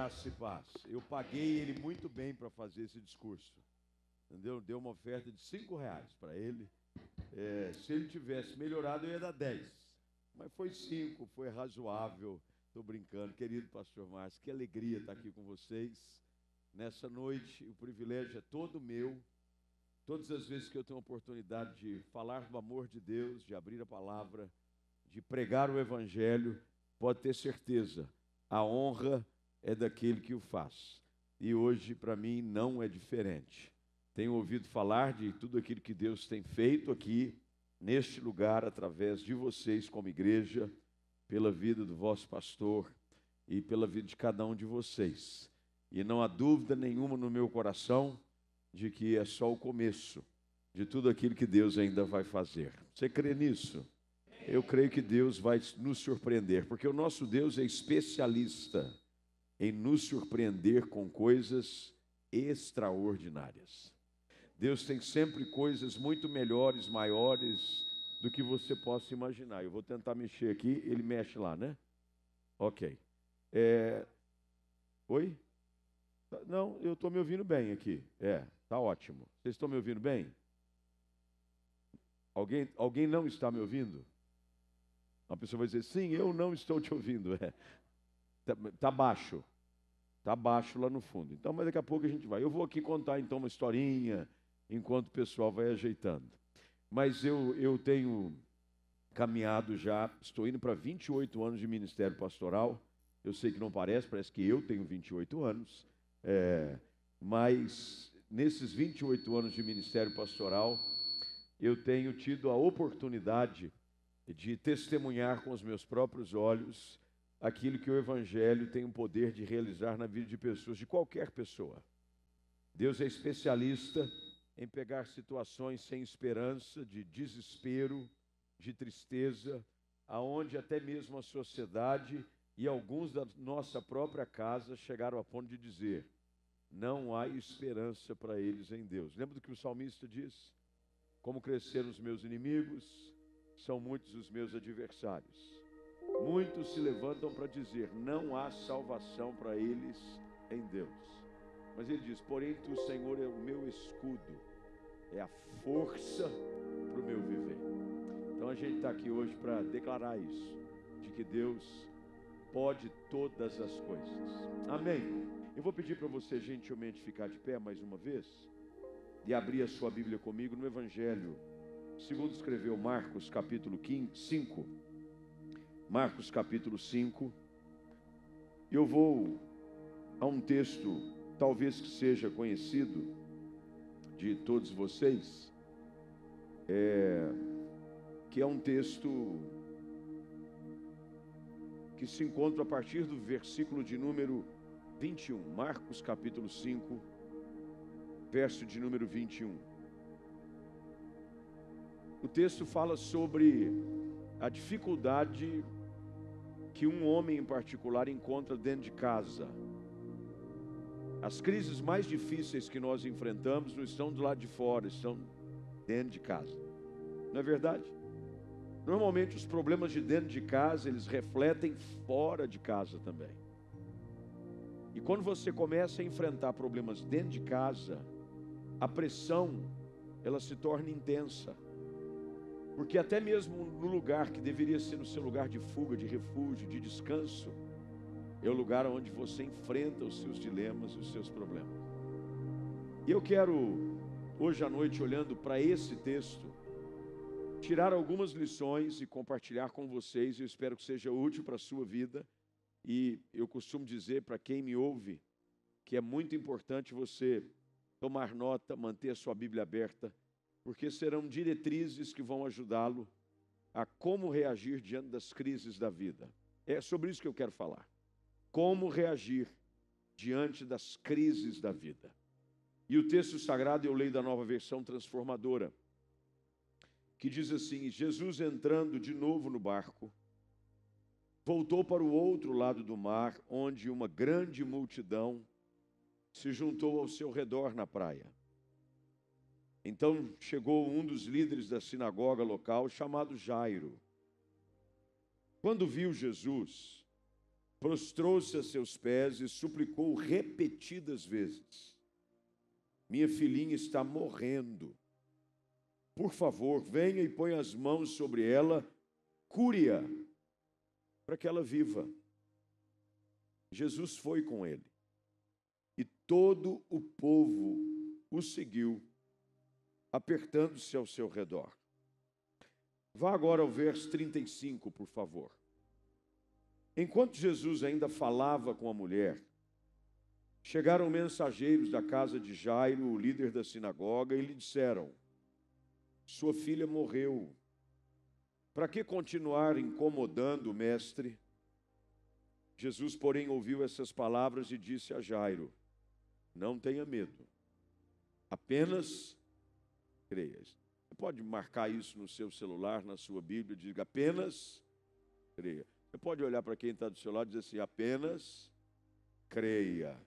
Graça e paz. Eu paguei ele muito bem para fazer esse discurso. Entendeu? Deu uma oferta de R$ 5 para ele. Se ele tivesse melhorado, eu ia dar 10. Mas foi 5, foi razoável. Estou brincando. Querido pastor Márcio, que alegria estar aqui com vocês. Nessa noite, o privilégio é todo meu. Todas as vezes que eu tenho a oportunidade de falar do amor de Deus, de abrir a palavra, de pregar o evangelho, pode ter certeza, a honra é daquele que o faz. E hoje, para mim, não é diferente. Tenho ouvido falar de tudo aquilo que Deus tem feito aqui, neste lugar, através de vocês como igreja, pela vida do vosso pastor e pela vida de cada um de vocês. E não há dúvida nenhuma no meu coração de que é só o começo de tudo aquilo que Deus ainda vai fazer. Você crê nisso? Eu creio que Deus vai nos surpreender, porque o nosso Deus é especialista em nos surpreender com coisas extraordinárias. Deus tem sempre coisas muito melhores, maiores do que você possa imaginar. Eu vou tentar mexer aqui, ele mexe lá, né? Ok. Oi? Não, eu estou me ouvindo bem aqui. Tá ótimo. Vocês estão me ouvindo bem? Alguém não está me ouvindo? Uma pessoa vai dizer, sim, eu não estou te ouvindo. Tá baixo. Tá baixo lá no fundo. Então, mas daqui a pouco a gente vai. Eu vou aqui contar então uma historinha, enquanto o pessoal vai ajeitando. Mas eu tenho caminhado já, estou indo para 28 anos de ministério pastoral. Eu sei que não parece que eu tenho 28 anos. Mas nesses 28 anos de ministério pastoral, eu tenho tido a oportunidade de testemunhar com os meus próprios olhos aquilo que o Evangelho tem o poder de realizar na vida de pessoas, de qualquer pessoa. Deus é especialista em pegar situações sem esperança, de desespero, de tristeza, aonde até mesmo a sociedade e alguns da nossa própria casa chegaram a ponto de dizer, não há esperança para eles em Deus. Lembra do que o salmista diz? Como cresceram os meus inimigos, são muitos os meus adversários. Muitos se levantam para dizer, não há salvação para eles em Deus. Mas ele diz, porém tu, Senhor, é o meu escudo, é a força para o meu viver. Então a gente está aqui hoje para declarar isso, de que Deus pode todas as coisas. Amém. Eu vou pedir para você gentilmente ficar de pé mais uma vez e abrir a sua Bíblia comigo no Evangelho, segundo escreveu Marcos capítulo 5. Marcos capítulo 5. Eu vou a um texto, talvez que seja conhecido de todos vocês, que é um texto que se encontra a partir do versículo de número 21. Marcos capítulo 5, verso de número 21. O texto fala sobre a dificuldade que um homem em particular encontra dentro de casa. As crises mais difíceis que nós enfrentamos não estão do lado de fora, estão dentro de casa. Não é verdade? Normalmente os problemas de dentro de casa, eles refletem fora de casa também. E quando você começa a enfrentar problemas dentro de casa, a pressão, ela se torna intensa. Porque até mesmo no lugar que deveria ser o seu lugar de fuga, de refúgio, de descanso, é o lugar onde você enfrenta os seus dilemas, os seus problemas. E eu quero, hoje à noite, olhando para esse texto, tirar algumas lições e compartilhar com vocês. Eu espero que seja útil para a sua vida. E eu costumo dizer para quem me ouve que é muito importante você tomar nota, manter a sua Bíblia aberta, porque serão diretrizes que vão ajudá-lo a como reagir diante das crises da vida. É sobre isso que eu quero falar. Como reagir diante das crises da vida. E o texto sagrado eu leio da Nova Versão Transformadora, que diz assim, Jesus entrando de novo no barco, voltou para o outro lado do mar, onde uma grande multidão se juntou ao seu redor na praia. Então chegou um dos líderes da sinagoga local, chamado Jairo. Quando viu Jesus, prostrou-se a seus pés e suplicou repetidas vezes: minha filhinha está morrendo. Por favor, venha e ponha as mãos sobre ela, cure-a, para que ela viva. Jesus foi com ele, e todo o povo o seguiu, apertando-se ao seu redor. Vá agora ao verso 35, por favor. Enquanto Jesus ainda falava com a mulher, chegaram mensageiros da casa de Jairo, o líder da sinagoga, e lhe disseram: sua filha morreu. Para que continuar incomodando o mestre? Jesus, porém, ouviu essas palavras e disse a Jairo: não tenha medo, apenas creia. Você pode marcar isso no seu celular, na sua Bíblia, diga apenas creia. Você pode olhar para quem está do seu lado e dizer assim: apenas creia.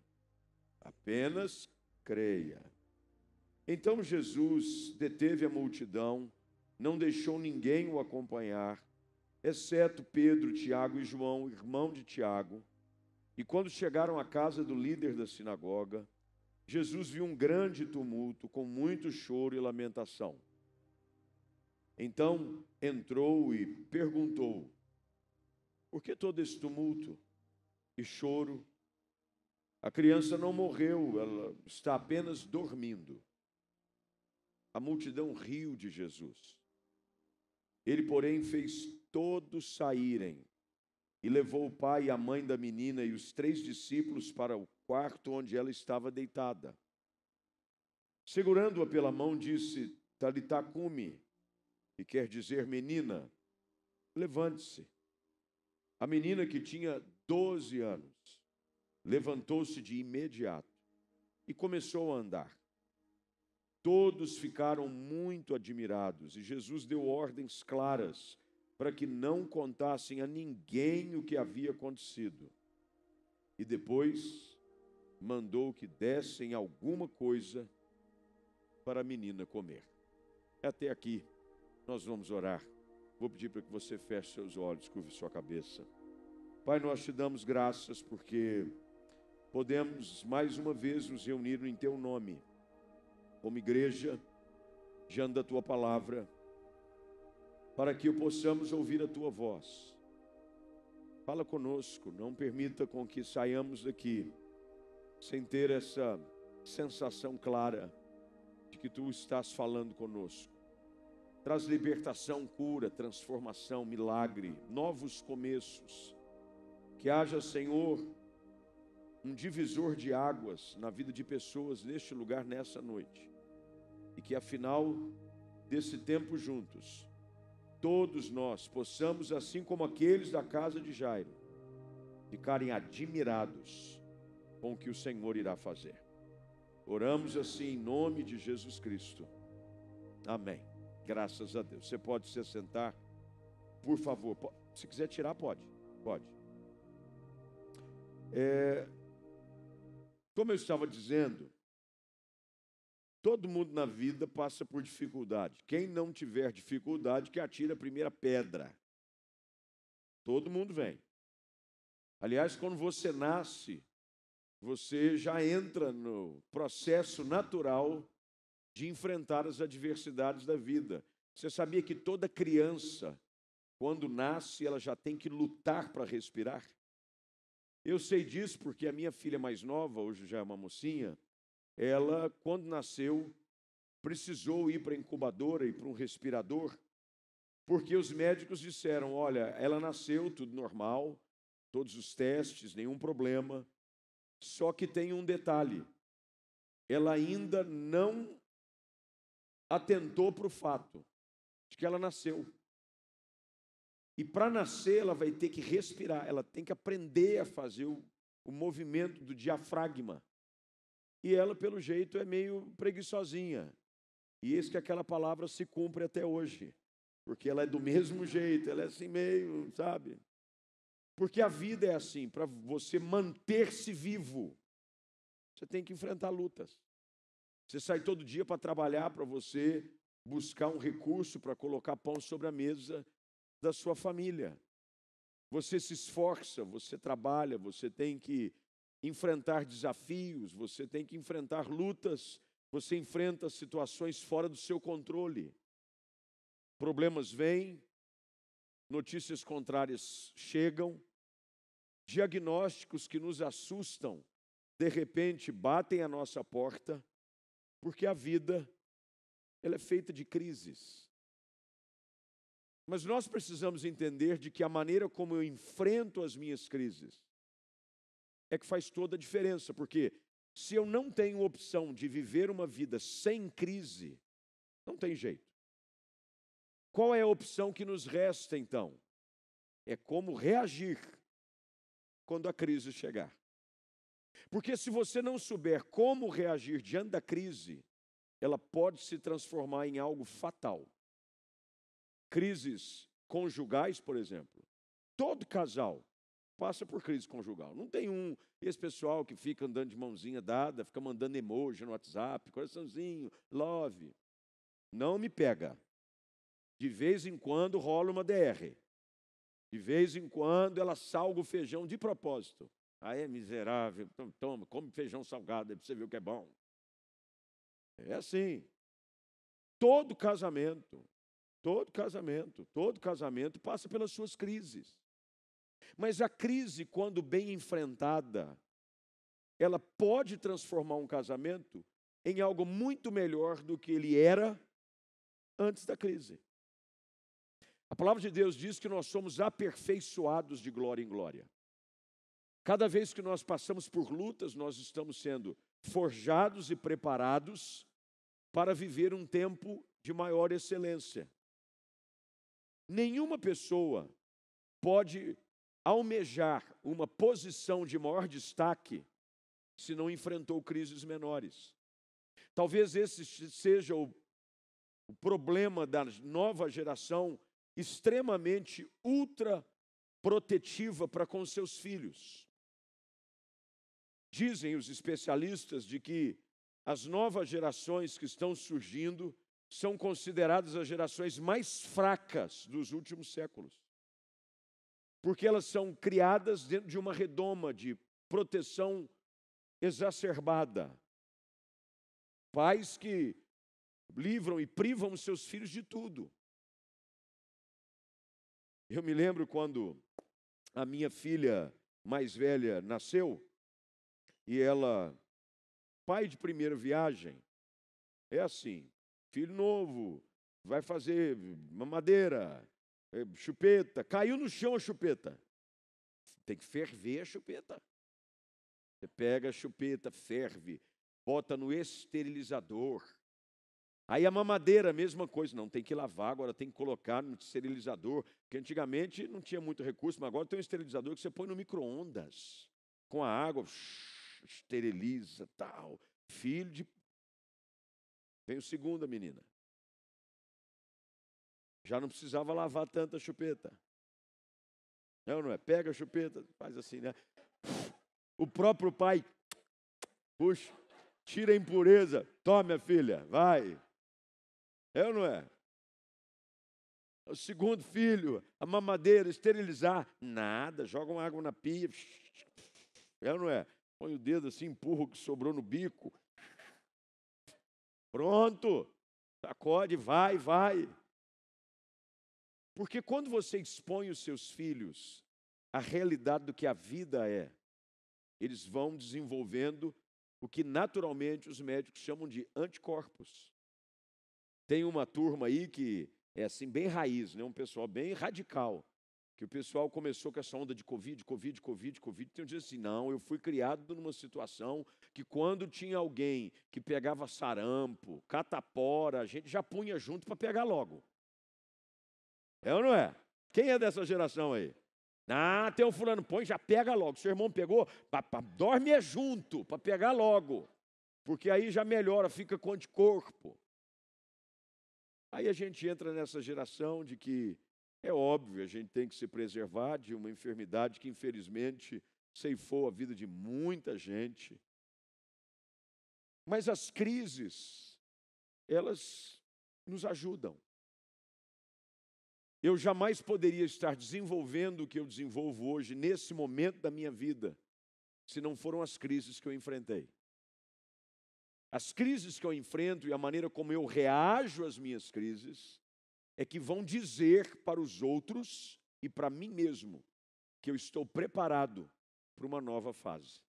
Apenas creia. Então Jesus deteve a multidão, não deixou ninguém o acompanhar, exceto Pedro, Tiago e João, irmão de Tiago. E quando chegaram à casa do líder da sinagoga, Jesus viu um grande tumulto, com muito choro e lamentação. Então entrou e perguntou: por que todo esse tumulto e choro? A criança não morreu, ela está apenas dormindo. A multidão riu de Jesus. Ele, porém, fez todos saírem e levou o pai e a mãe da menina e os 3 discípulos para o quarto onde ela estava deitada. Segurando-a pela mão, disse: Talitá cumi, que quer dizer menina, levante-se. A menina, que tinha 12 anos, levantou-se de imediato e começou a andar. Todos ficaram muito admirados e Jesus deu ordens claras para que não contassem a ninguém o que havia acontecido. E depois mandou que dessem alguma coisa para a menina comer. Até aqui nós vamos orar. Vou pedir para que você feche seus olhos, curve sua cabeça. Pai, nós te damos graças porque podemos mais uma vez nos reunir em teu nome, como igreja, diante da tua palavra, para que possamos ouvir a tua voz. Fala conosco, não permita com que saiamos daqui sem ter essa sensação clara de que tu estás falando conosco. Traz libertação, cura, transformação, milagre, novos começos. Que haja, Senhor, um divisor de águas na vida de pessoas neste lugar, nessa noite. E que, afinal desse tempo juntos, todos nós possamos, assim como aqueles da casa de Jairo, ficarem admirados com o que o Senhor irá fazer. Oramos assim em nome de Jesus Cristo. Amém. Graças a Deus. Você pode se sentar, por favor. Se quiser tirar, pode. Pode. Como eu estava dizendo, todo mundo na vida passa por dificuldade. Quem não tiver dificuldade, que atire a primeira pedra. Todo mundo vem. Aliás, quando você nasce, você já entra no processo natural de enfrentar as adversidades da vida. Você sabia que toda criança, quando nasce, ela já tem que lutar para respirar? Eu sei disso porque a minha filha mais nova, hoje já é uma mocinha, ela, quando nasceu, precisou ir para a incubadora e para um respirador, porque os médicos disseram: olha, ela nasceu, tudo normal, todos os testes, nenhum problema, só que tem um detalhe: ela ainda não atentou para o fato de que ela nasceu. E para nascer, ela vai ter que respirar, ela tem que aprender a fazer o movimento do diafragma. E ela, pelo jeito, é meio preguiçosinha. E eis que aquela palavra se cumpre até hoje. Porque ela é do mesmo jeito, ela é assim meio, sabe? Porque a vida é assim, para você manter-se vivo, você tem que enfrentar lutas. Você sai todo dia para trabalhar, para você buscar um recurso para colocar pão sobre a mesa da sua família. Você se esforça, você trabalha, você tem que enfrentar desafios, você tem que enfrentar lutas, você enfrenta situações fora do seu controle. Problemas vêm, notícias contrárias chegam, diagnósticos que nos assustam, de repente batem à nossa porta, porque a vida, ela é feita de crises. Mas nós precisamos entender de que a maneira como eu enfrento as minhas crises é que faz toda a diferença, porque se eu não tenho opção de viver uma vida sem crise, não tem jeito. Qual é a opção que nos resta, então? É como reagir quando a crise chegar. Porque se você não souber como reagir diante da crise, ela pode se transformar em algo fatal. Crises conjugais, por exemplo. Todo casal passa por crise conjugal. Não tem esse pessoal que fica andando de mãozinha dada, fica mandando emoji no WhatsApp, coraçãozinho, love. Não me pega. De vez em quando rola uma DR. De vez em quando ela salga o feijão de propósito. Aí é miserável, toma, come feijão salgado, aí pra você ver o que é bom. É assim. Todo casamento passa pelas suas crises. Mas a crise, quando bem enfrentada, ela pode transformar um casamento em algo muito melhor do que ele era antes da crise. A palavra de Deus diz que nós somos aperfeiçoados de glória em glória. Cada vez que nós passamos por lutas, nós estamos sendo forjados e preparados para viver um tempo de maior excelência. Nenhuma pessoa pode almejar uma posição de maior destaque se não enfrentou crises menores. Talvez esse seja o problema da nova geração, extremamente ultra protetiva para com seus filhos. Dizem os especialistas de que as novas gerações que estão surgindo são consideradas as gerações mais fracas dos últimos séculos. Porque elas são criadas dentro de uma redoma de proteção exacerbada. Pais que livram e privam os seus filhos de tudo. Eu me lembro quando a minha filha mais velha nasceu, e ela, pai de primeira viagem, é assim, filho novo, vai fazer mamadeira, chupeta, caiu no chão a chupeta. Tem que ferver a chupeta. Você pega a chupeta, ferve, bota no esterilizador. Aí a mamadeira, a mesma coisa, não tem que lavar, agora tem que colocar no esterilizador, porque antigamente não tinha muito recurso, mas agora tem um esterilizador que você põe no micro-ondas, com a água, esteriliza, tal. Filho de... Veio segunda menina. Já não precisava lavar tanta chupeta. Não é? Pega a chupeta, faz assim, né? O próprio pai, puxa, tira a impureza, toma, minha filha, vai. É ou não é? O segundo filho, a mamadeira, esterilizar, nada, joga uma água na pia, é ou não é? Põe o dedo assim, empurra o que sobrou no bico. Pronto, sacode, vai. Porque quando você expõe os seus filhos à realidade do que a vida é, eles vão desenvolvendo o que naturalmente os médicos chamam de anticorpos. Tem uma turma aí que é assim bem raiz, né? Um pessoal bem radical, que o pessoal começou com essa onda de Covid, tem um dia assim, não, eu fui criado numa situação que quando tinha alguém que pegava sarampo, catapora, a gente já punha junto para pegar logo. É ou não é? Quem é dessa geração aí? Ah, tem um fulano, põe, já pega logo. Seu irmão pegou, dorme junto, para pegar logo. Porque aí já melhora, fica com anticorpo. Aí a gente entra nessa geração de que, é óbvio, a gente tem que se preservar de uma enfermidade que, infelizmente, ceifou a vida de muita gente. Mas as crises, elas nos ajudam. eu jamais poderia estar desenvolvendo o que eu desenvolvo hoje, nesse momento da minha vida, se não foram as crises que eu enfrentei. As crises que eu enfrento e a maneira como eu reajo às minhas crises é que vão dizer para os outros e para mim mesmo que eu estou preparado para uma nova fase.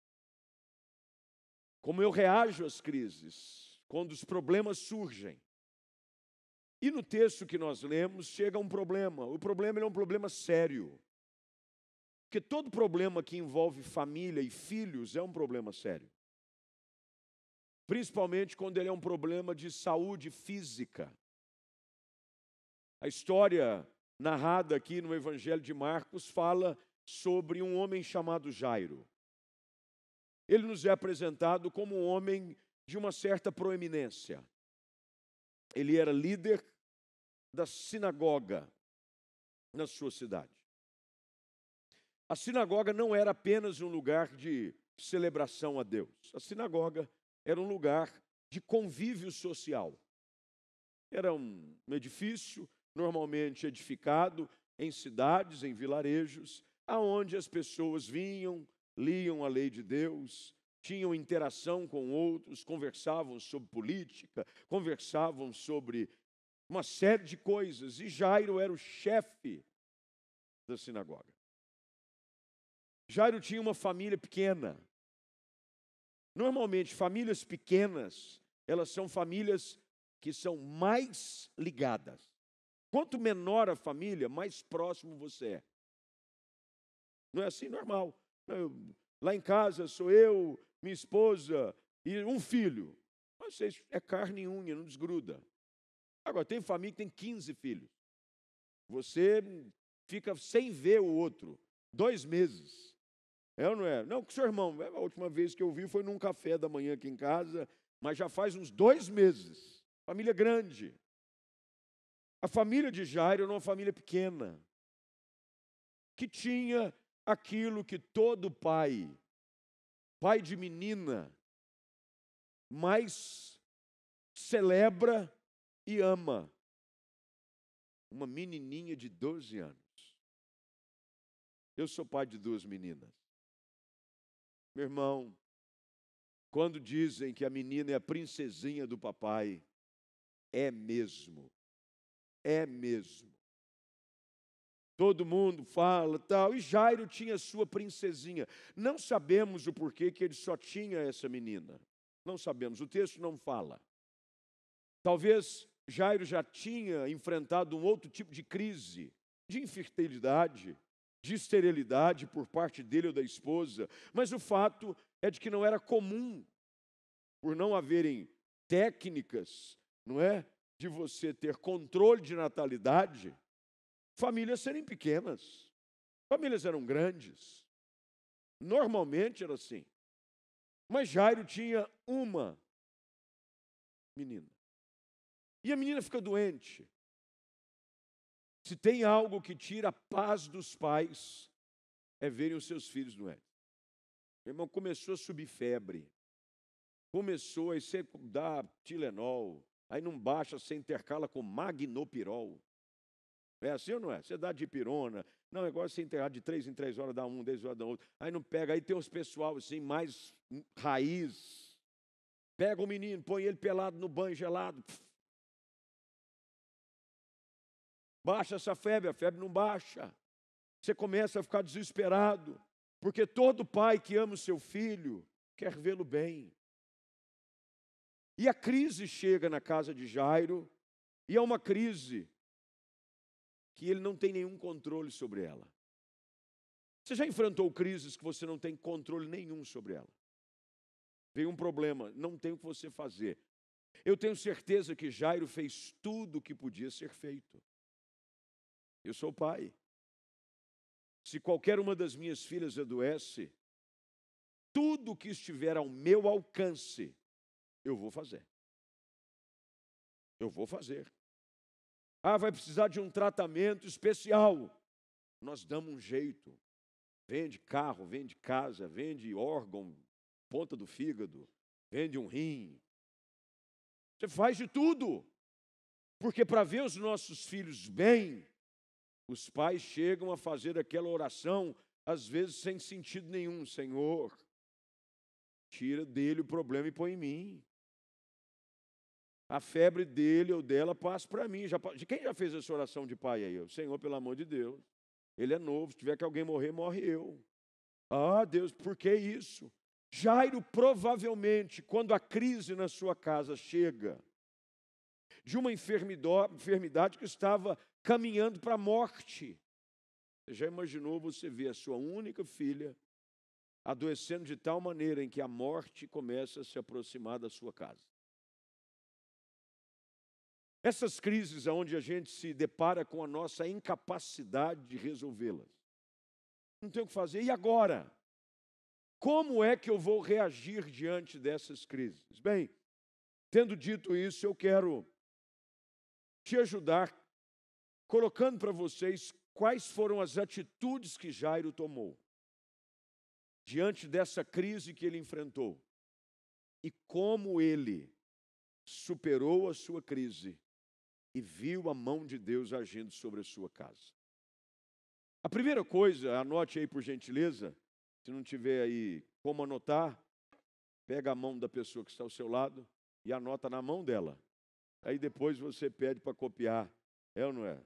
Como eu reajo às crises, quando os problemas surgem. E no texto que nós lemos, chega um problema. O problema é um problema sério. Porque todo problema que envolve família e filhos é um problema sério. Principalmente quando ele é um problema de saúde física. A história narrada aqui no Evangelho de Marcos fala sobre um homem chamado Jairo. Ele nos é apresentado como um homem de uma certa proeminência. Ele era líder da sinagoga na sua cidade. A sinagoga não era apenas um lugar de celebração a Deus. A sinagoga era um lugar de convívio social. Era um edifício normalmente edificado em cidades, em vilarejos, aonde as pessoas vinham, liam a lei de Deus, tinham interação com outros, conversavam sobre política, conversavam sobre uma série de coisas. E Jairo era o chefe da sinagoga. Jairo tinha uma família pequena. Normalmente, famílias pequenas, elas são famílias que são mais ligadas. Quanto menor a família, mais próximo você é. Não é assim normal. Lá em casa sou eu, minha esposa e um filho. Vocês é carne e unha, não desgruda. Agora, tem família que tem 15 filhos. Você fica sem ver o outro 2 meses. É ou não é? Não, com seu irmão. A última vez que eu vi foi num café da manhã aqui em casa, mas já faz uns 2 meses. Família grande. A família de Jairo era uma família pequena, que tinha aquilo que todo pai de menina, mais celebra e ama. Uma menininha de 12 anos. Eu sou pai de 2 meninas. Meu irmão, quando dizem que a menina é a princesinha do papai, é mesmo. É mesmo. Todo mundo fala tal. E Jairo tinha sua princesinha. Não sabemos o porquê que ele só tinha essa menina. Não sabemos, o texto não fala. Talvez Jairo já tinha enfrentado um outro tipo de crise, de infertilidade, de esterilidade por parte dele ou da esposa. Mas o fato é de que não era comum, por não haverem técnicas, não é? De você ter controle de natalidade, famílias serem pequenas. Famílias eram grandes. Normalmente era assim. Mas Jairo tinha uma menina. E a menina fica doente. Se tem algo que tira a paz dos pais, é verem os seus filhos doentes. Meu irmão, começou a subir febre. Começou, aí você dá Tilenol, aí não baixa, você intercala com Magnopirol. É assim ou não é? Você dá dipirona. Não, é igual você enterrar de 3 em 3 horas, dá um, 10 horas, dá outro. Aí não pega, aí tem os pessoal assim, mais raiz. Pega o menino, põe ele pelado no banho gelado. Baixa essa febre, a febre não baixa. Você começa a ficar desesperado, porque todo pai que ama o seu filho quer vê-lo bem. E a crise chega na casa de Jairo, e é uma crise que ele não tem nenhum controle sobre ela. Você já enfrentou crises que você não tem controle nenhum sobre ela? Veio um problema, não tem o que você fazer. Eu tenho certeza que Jairo fez tudo o que podia ser feito. Eu sou pai. Se qualquer uma das minhas filhas adoece, tudo que estiver ao meu alcance, eu vou fazer. Eu vou fazer. Ah, vai precisar de um tratamento especial. Nós damos um jeito. Vende carro, vende casa, vende órgão, ponta do fígado, vende um rim. Você faz de tudo. Porque para ver os nossos filhos bem, Os pais chegam a fazer aquela oração, às vezes sem sentido nenhum. Senhor, tira dele o problema e põe em mim. A febre dele ou dela passa para mim. Quem já fez essa oração de pai aí? Senhor, pelo amor de Deus, ele é novo, se tiver que alguém morrer, morre eu. Ah, Deus, por que isso? Jairo provavelmente, quando a crise na sua casa chega, de uma enfermidade que estava caminhando para a morte. Você já imaginou você ver a sua única filha adoecendo de tal maneira em que a morte começa a se aproximar da sua casa? Essas crises onde a gente se depara com a nossa incapacidade de resolvê-las. Não tem o que fazer. E agora? Como é que eu vou reagir diante dessas crises? Bem, tendo dito isso, eu quero te ajudar colocando para vocês quais foram as atitudes que Jairo tomou diante dessa crise que ele enfrentou e como ele superou a sua crise e viu a mão de Deus agindo sobre a sua casa. A primeira coisa, anote aí por gentileza, se não tiver aí como anotar, pega a mão da pessoa que está ao seu lado e anota na mão dela. Aí depois você pede para copiar, é ou não é?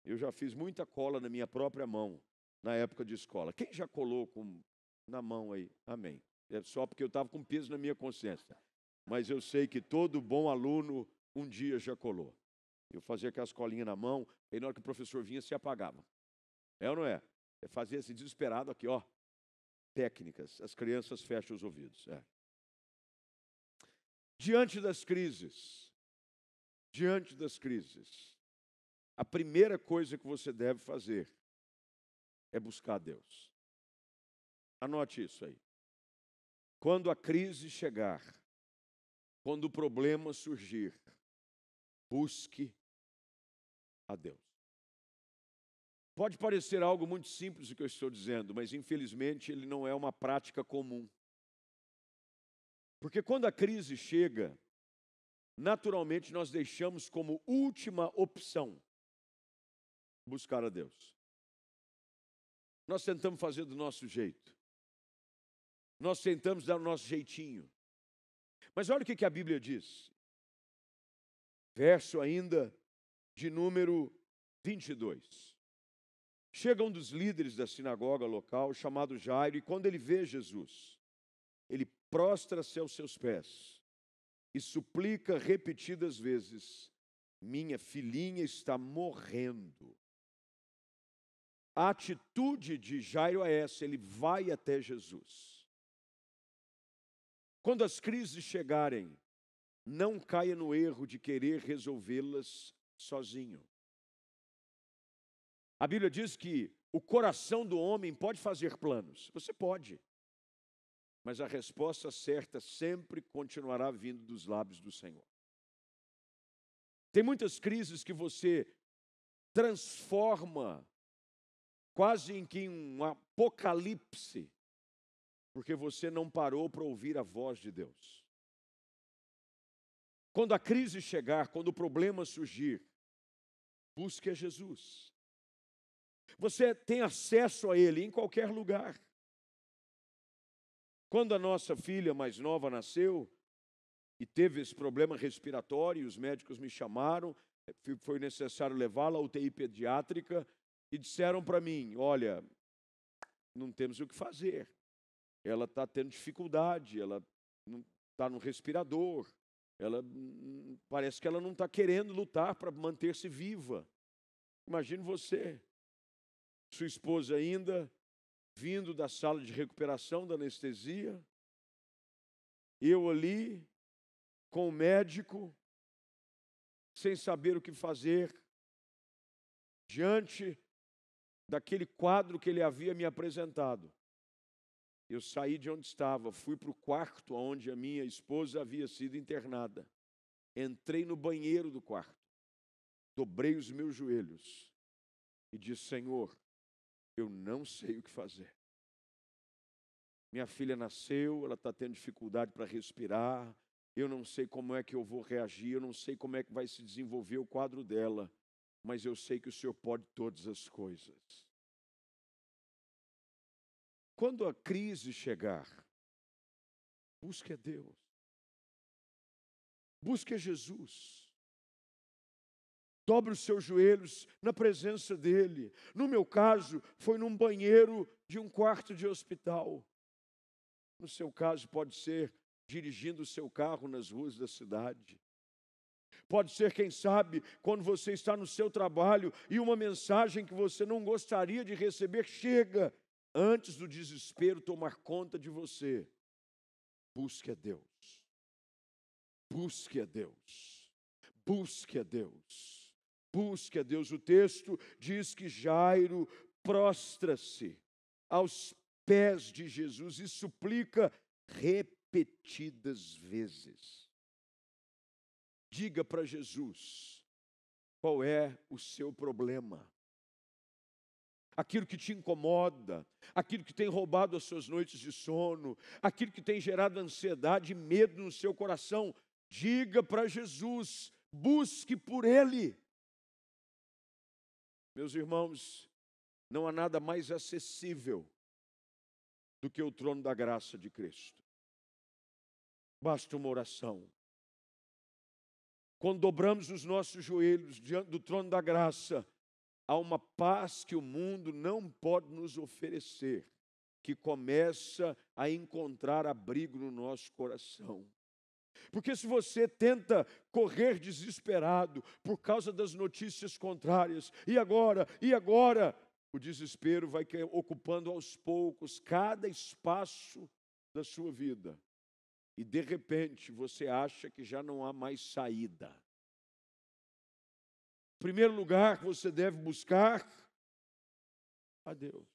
Eu já fiz muita cola na minha própria mão, na época de escola. Quem já colou na mão aí? Amém. É só porque eu estava com peso na minha consciência. Mas eu sei que todo bom aluno um dia já colou. Eu fazia aquelas colinhas na mão, e na hora que o professor vinha, se apagava. É ou não é? Eu fazia esse desesperado aqui, ó. Técnicas. As crianças fecham os ouvidos. É. Diante das crises, a primeira coisa que você deve fazer é buscar a Deus. Anote isso aí. Quando a crise chegar, quando o problema surgir, busque a Deus. Pode parecer algo muito simples o que eu estou dizendo, mas infelizmente ele não é uma prática comum. Porque quando a crise chega, naturalmente nós deixamos como última opção buscar a Deus. Nós tentamos fazer do nosso jeito. Nós tentamos dar o nosso jeitinho. Mas olha o que a Bíblia diz. Verso ainda de número 22. Chega um dos líderes da sinagoga local, chamado Jairo, e quando ele vê Jesus, ele prostra-se aos seus pés e suplica repetidas vezes: minha filhinha está morrendo. A atitude de Jairo é essa, ele vai até Jesus. Quando as crises chegarem, não caia no erro de querer resolvê-las sozinho. A Bíblia diz que o coração do homem pode fazer planos. Você pode. Mas a resposta certa sempre continuará vindo dos lábios do Senhor. Tem muitas crises que você transforma quase em que um apocalipse, porque você não parou para ouvir a voz de Deus. Quando a crise chegar, quando o problema surgir, busque a Jesus. Você tem acesso a Ele em qualquer lugar. Quando a nossa filha mais nova nasceu e teve esse problema respiratório, os médicos me chamaram, foi necessário levá-la à UTI pediátrica e disseram para mim: olha, não temos o que fazer. Ela está tendo dificuldade, ela não está no respirador, parece que ela não está querendo lutar para manter-se viva. Imagine você, sua esposa ainda vindo da sala de recuperação da anestesia, eu ali com o médico, sem saber o que fazer, diante daquele quadro que ele havia me apresentado. Eu saí de onde estava, fui para o quarto onde a minha esposa havia sido internada. Entrei no banheiro do quarto, dobrei os meus joelhos e disse: Senhor, eu não sei o que fazer. Minha filha nasceu, ela está tendo dificuldade para respirar, eu não sei como é que eu vou reagir, eu não sei como é que vai se desenvolver o quadro dela. mas eu sei que o Senhor pode todas as coisas. Quando a crise chegar, busque a Deus. Busque a Jesus. Dobre os seus joelhos na presença dEle. No meu caso, foi num banheiro de um quarto de hospital. No seu caso, pode ser dirigindo o seu carro nas ruas da cidade. Pode ser, quem sabe, quando você está no seu trabalho e uma mensagem que você não gostaria de receber chega antes do desespero tomar conta de você. Busque a Deus. Busque a Deus. Busque a Deus. Busque a Deus. O texto diz que Jairo prostra-se aos pés de Jesus e suplica repetidas vezes. Diga para Jesus qual é o seu problema. Aquilo que te incomoda, aquilo que tem roubado as suas noites de sono, aquilo que tem gerado ansiedade e medo no seu coração. Diga para Jesus, busque por Ele. Meus irmãos, não há nada mais acessível do que o trono da graça de Cristo. Basta uma oração. Quando dobramos os nossos joelhos diante do trono da graça, há uma paz que o mundo não pode nos oferecer, que começa a encontrar abrigo no nosso coração. Porque se você tenta correr desesperado por causa das notícias contrárias, e agora, o desespero vai ocupando aos poucos cada espaço da sua vida. E de repente você acha que já não há mais saída. Em primeiro lugar, você deve buscar a Deus.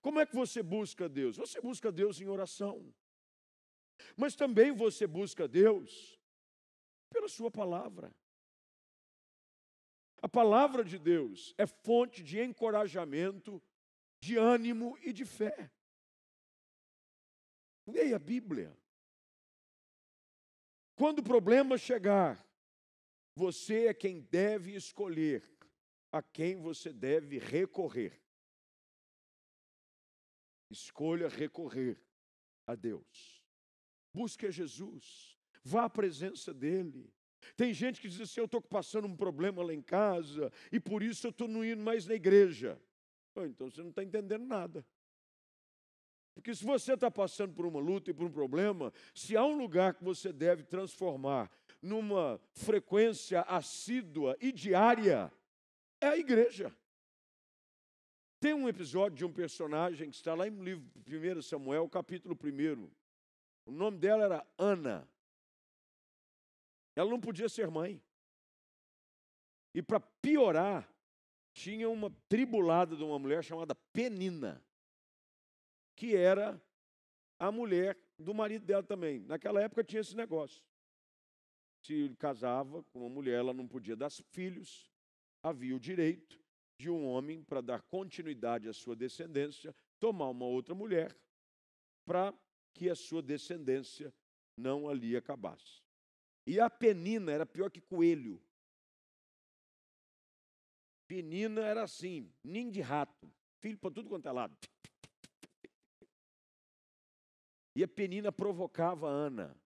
Como é que você busca a Deus? Você busca a Deus em oração. Mas também você busca a Deus pela sua palavra. A palavra de Deus é fonte de encorajamento, de ânimo e de fé. Leia a Bíblia. Quando o problema chegar, você é quem deve escolher a quem você deve recorrer. Escolha recorrer a Deus. Busque a Jesus. Vá à presença dEle. Tem gente que diz assim, eu estou passando um problema lá em casa e por isso eu estou não indo mais na igreja. Então você não está entendendo nada. Porque se você está passando por uma luta e por um problema, se há um lugar que você deve transformar numa frequência assídua e diária, é a igreja. Tem um episódio de um personagem que está lá no livro 1 Samuel, capítulo 1. O nome dela era Ana. Ela não podia ser mãe. E para piorar, tinha uma tribulada de uma mulher chamada Penina, que era a mulher do marido dela também. Naquela época tinha esse negócio. Se ele casava com uma mulher, ela não podia dar filhos. Havia o direito de um homem, para dar continuidade à sua descendência, tomar uma outra mulher para que a sua descendência não ali acabasse. E a Penina era pior que coelho. Penina era assim, ninho de rato, filho para tudo quanto é lado. E a Penina provocava a Ana.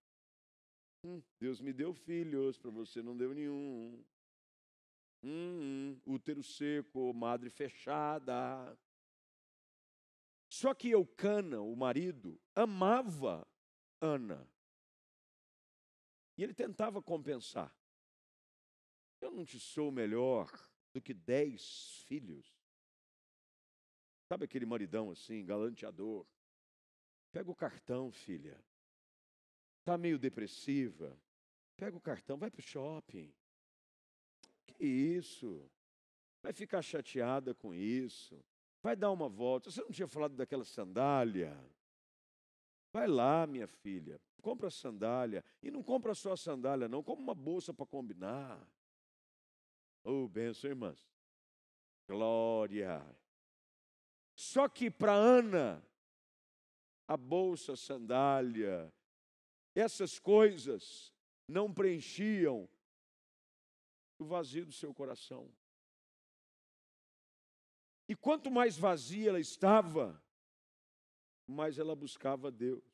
Deus me deu filhos, para você não deu nenhum. Útero seco, madre fechada. Só que Eucana, o marido, amava Ana. E ele tentava compensar. Eu não te sou melhor do que 10 filhos. Sabe aquele maridão assim, galanteador? Pega o cartão, filha. Está meio depressiva. Pega o cartão, vai para o shopping. Que isso? Vai ficar chateada com isso. Vai dar uma volta. Você não tinha falado daquela sandália? Vai lá, minha filha. Compra a sandália. E não compra só a sandália, não. Compra uma bolsa para combinar. Oh, benção, irmãs. Glória. Só que para Ana, a bolsa, a sandália, essas coisas não preenchiam o vazio do seu coração. E quanto mais vazia ela estava, mais ela buscava Deus.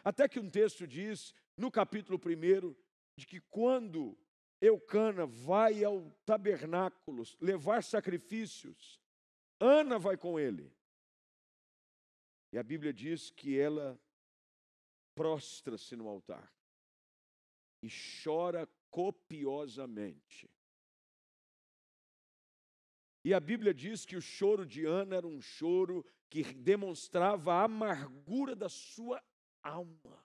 Até que um texto diz, no capítulo 1, de que quando Eucana vai ao tabernáculo levar sacrifícios, Ana vai com ele. E a Bíblia diz que ela prostra-se no altar e chora copiosamente. E a Bíblia diz que o choro de Ana era um choro que demonstrava a amargura da sua alma.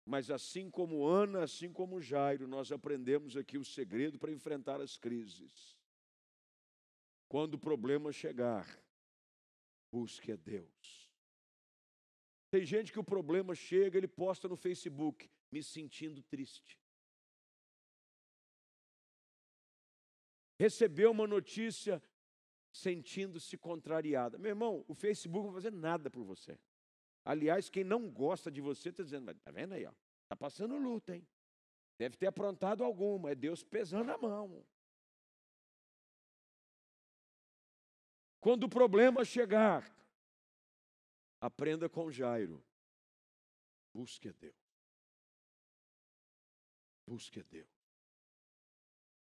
Mas assim como Ana, assim como Jairo, nós aprendemos aqui o segredo para enfrentar as crises. Quando o problema chegar, busque a Deus. Tem gente que o problema chega, ele posta no Facebook, me sentindo triste. Recebeu uma notícia, sentindo-se contrariada. Meu irmão, o Facebook não vai fazer nada por você. Aliás, quem não gosta de você está dizendo, está vendo aí, ó, está passando luta, hein? Deve ter aprontado alguma, é Deus pesando a mão. Quando o problema chegar, aprenda com Jairo. Busque a Deus. Busque a Deus.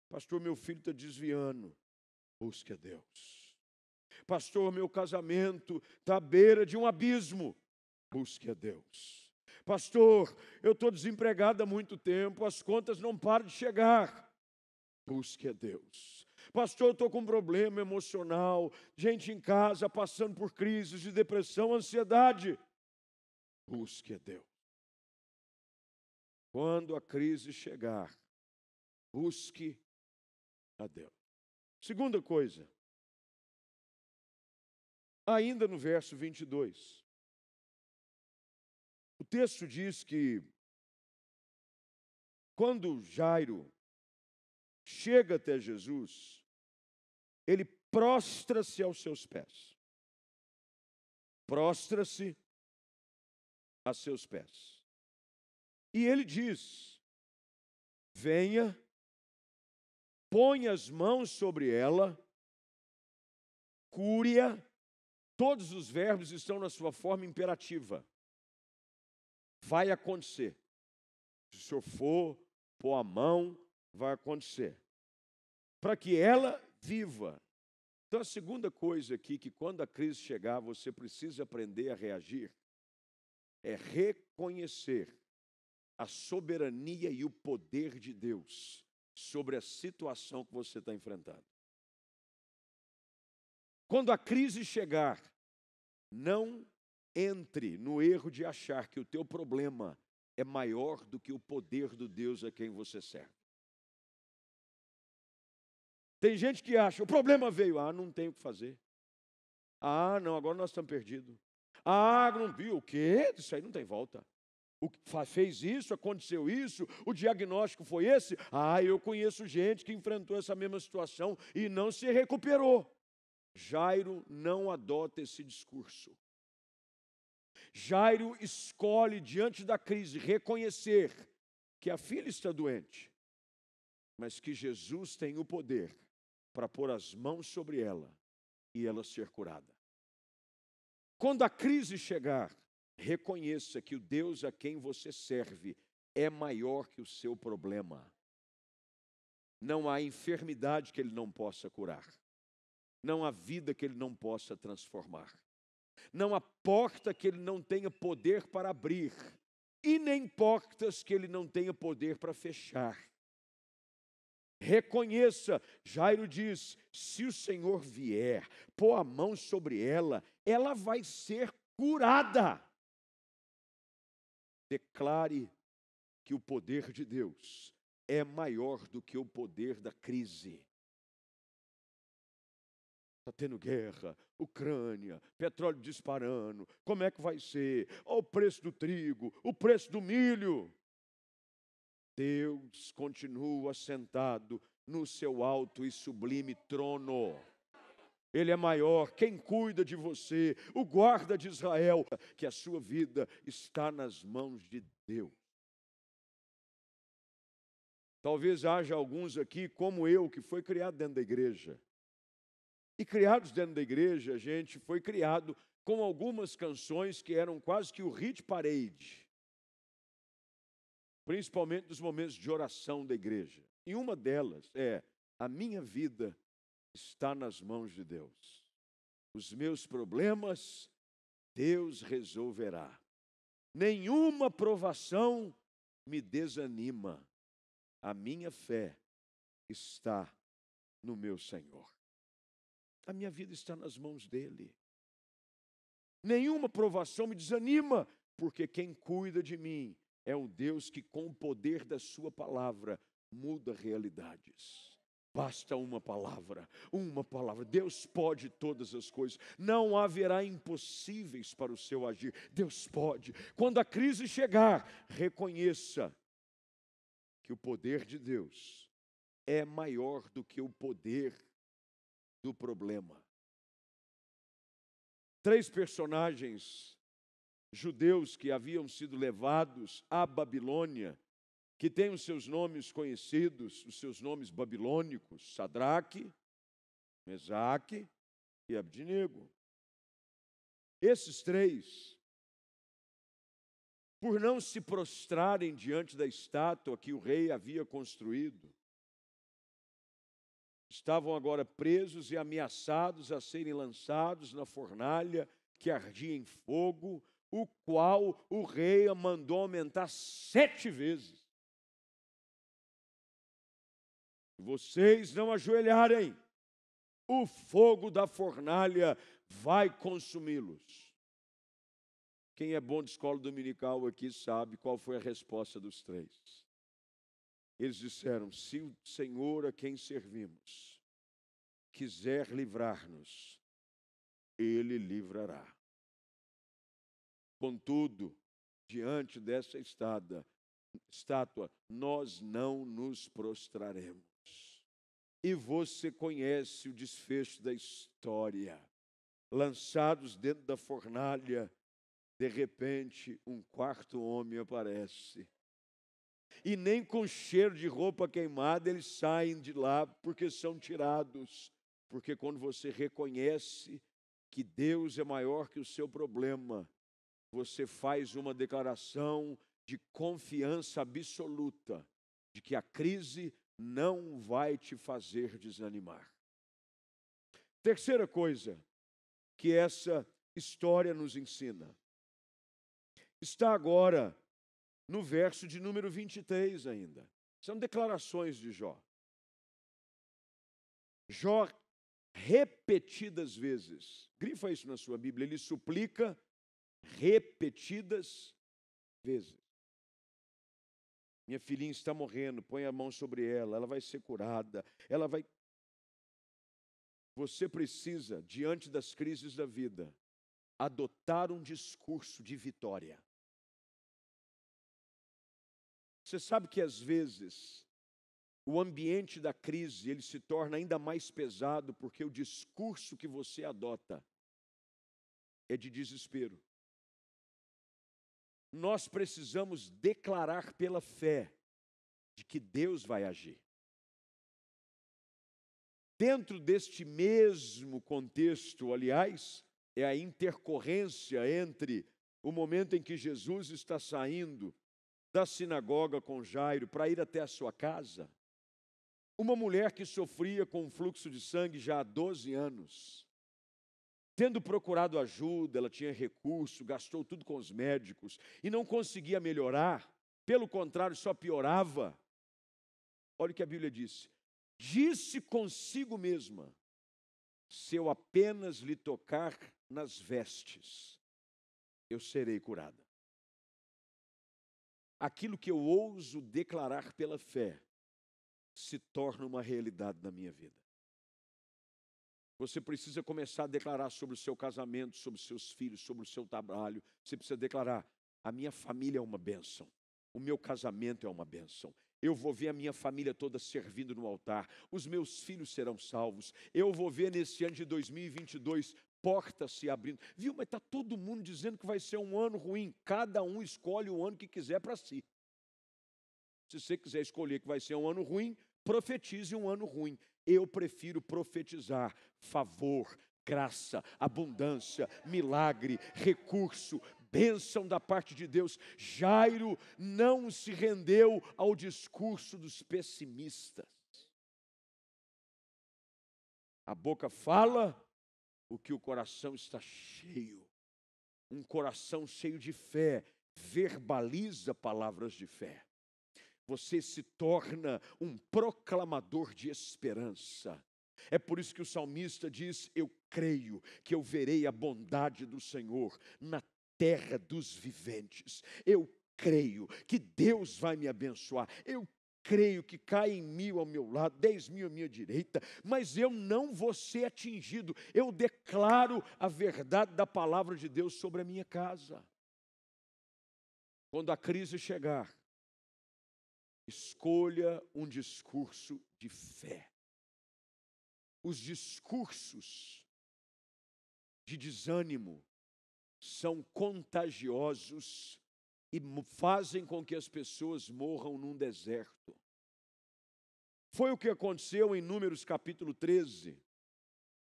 Pastor, meu filho está desviando. Busque a Deus. Pastor, meu casamento está à beira de um abismo. Busque a Deus. Pastor, eu estou desempregado há muito tempo, as contas não param de chegar. Busque a Deus. Pastor, eu estou com um problema emocional, gente em casa passando por crises de depressão, ansiedade. Busque a Deus. Quando a crise chegar, busque a Deus. Segunda coisa, ainda no verso 22, o texto diz que quando Jairo chega até Jesus, ele prostra-se aos seus pés. Prostra-se a seus pés. E ele diz, venha, põe as mãos sobre ela, cure-a. Todos os verbos estão na sua forma imperativa. Vai acontecer. Se o senhor for, pôr a mão, vai acontecer. Para que ela viva. Então a segunda coisa aqui, que quando a crise chegar, você precisa aprender a reagir, é reconhecer a soberania e o poder de Deus sobre a situação que você está enfrentando. Quando a crise chegar, não entre no erro de achar que o teu problema é maior do que o poder do Deus a quem você serve. Tem gente que acha, o problema veio, não tem o que fazer. Não, agora nós estamos perdidos. Não viu o quê? Isso aí não tem volta. Fez isso, aconteceu isso, o diagnóstico foi esse. Eu conheço gente que enfrentou essa mesma situação e não se recuperou. Jairo não adota esse discurso. Jairo escolhe, diante da crise, reconhecer que a filha está doente, mas que Jesus tem o poder para pôr as mãos sobre ela e ela ser curada. Quando a crise chegar, reconheça que o Deus a quem você serve é maior que o seu problema. Não há enfermidade que Ele não possa curar. Não há vida que Ele não possa transformar. Não há porta que Ele não tenha poder para abrir. E nem portas que Ele não tenha poder para fechar. Reconheça, Jairo diz, se o Senhor vier, pôr a mão sobre ela, ela vai ser curada. Declare que o poder de Deus é maior do que o poder da crise. Está tendo guerra, Ucrânia, petróleo disparando, como é que vai ser? Olha o preço do trigo, o preço do milho. Deus continua sentado no seu alto e sublime trono. Ele é maior, quem cuida de você, o guarda de Israel, que a sua vida está nas mãos de Deus. Talvez haja alguns aqui, como eu, que foi criado dentro da igreja. E criados dentro da igreja, a gente foi criado com algumas canções que eram quase que o hit parade, principalmente nos momentos de oração da igreja. E uma delas é: a minha vida está nas mãos de Deus. Os meus problemas, Deus resolverá. Nenhuma provação me desanima. A minha fé está no meu Senhor. A minha vida está nas mãos dele. Nenhuma provação me desanima, porque quem cuida de mim é um Deus que, com o poder da sua palavra, muda realidades. Basta uma palavra, uma palavra. Deus pode todas as coisas. Não haverá impossíveis para o seu agir. Deus pode. Quando a crise chegar, reconheça que o poder de Deus é maior do que o poder do problema. 3 personagens judeus que haviam sido levados à Babilônia, que têm os seus nomes conhecidos, os seus nomes babilônicos: Sadraque, Mesaque e Abdinego. Esses 3, por não se prostrarem diante da estátua que o rei havia construído, estavam agora presos e ameaçados a serem lançados na fornalha que ardia em fogo, o qual o rei mandou aumentar 7 vezes. Se vocês não ajoelharem, o fogo da fornalha vai consumi-los. Quem é bom de escola dominical aqui sabe qual foi a resposta dos 3. Eles disseram: se o Senhor a quem servimos quiser livrar-nos, Ele livrará. Contudo, diante dessa estátua, nós não nos prostraremos. E você conhece o desfecho da história. Lançados dentro da fornalha, de repente, um 4º homem aparece. E nem com cheiro de roupa queimada eles saem de lá, porque são tirados. Porque quando você reconhece que Deus é maior que o seu problema, você faz uma declaração de confiança absoluta de que a crise não vai te fazer desanimar. Terceira coisa que essa história nos ensina está agora no verso de número 23 ainda. São declarações de Jó. Jó, repetidas vezes, grifa isso na sua Bíblia, ele suplica repetidas vezes. Minha filhinha está morrendo, põe a mão sobre ela, ela vai ser curada, ela vai... Você precisa, diante das crises da vida, adotar um discurso de vitória. Você sabe que às vezes o ambiente da crise ele se torna ainda mais pesado porque o discurso que você adota é de desespero. Nós precisamos declarar pela fé de que Deus vai agir. Dentro deste mesmo contexto, aliás, é a intercorrência entre o momento em que Jesus está saindo da sinagoga com Jairo para ir até a sua casa. Uma mulher que sofria com um fluxo de sangue já há 12 anos. Tendo procurado ajuda, ela tinha recurso, gastou tudo com os médicos e não conseguia melhorar, pelo contrário, só piorava. Olha o que a Bíblia disse. Disse consigo mesma: se eu apenas lhe tocar nas vestes, eu serei curada. Aquilo que eu ouso declarar pela fé se torna uma realidade na minha vida. Você precisa começar a declarar sobre o seu casamento, sobre os seus filhos, sobre o seu trabalho. Você precisa declarar: a minha família é uma bênção, o meu casamento é uma bênção. Eu vou ver a minha família toda servindo no altar, os meus filhos serão salvos. Eu vou ver nesse ano de 2022 portas se abrindo. Viu, mas está todo mundo dizendo que vai ser um ano ruim. Cada um escolhe o ano que quiser para si. Se você quiser escolher que vai ser um ano ruim, profetize um ano ruim. Eu prefiro profetizar favor, graça, abundância, milagre, recurso, bênção da parte de Deus. Jairo não se rendeu ao discurso dos pessimistas. A boca fala o que o coração está cheio. Um coração cheio de fé verbaliza palavras de fé. Você se torna um proclamador de esperança. É por isso que o salmista diz: eu creio que eu verei a bondade do Senhor na terra dos viventes. Eu creio que Deus vai me abençoar. Eu creio que cai em 1.000 ao meu lado, 10.000 à minha direita, mas eu não vou ser atingido. Eu declaro a verdade da palavra de Deus sobre a minha casa. Quando a crise chegar, escolha um discurso de fé. Os discursos de desânimo são contagiosos e fazem com que as pessoas morram num deserto. Foi o que aconteceu em Números capítulo 13,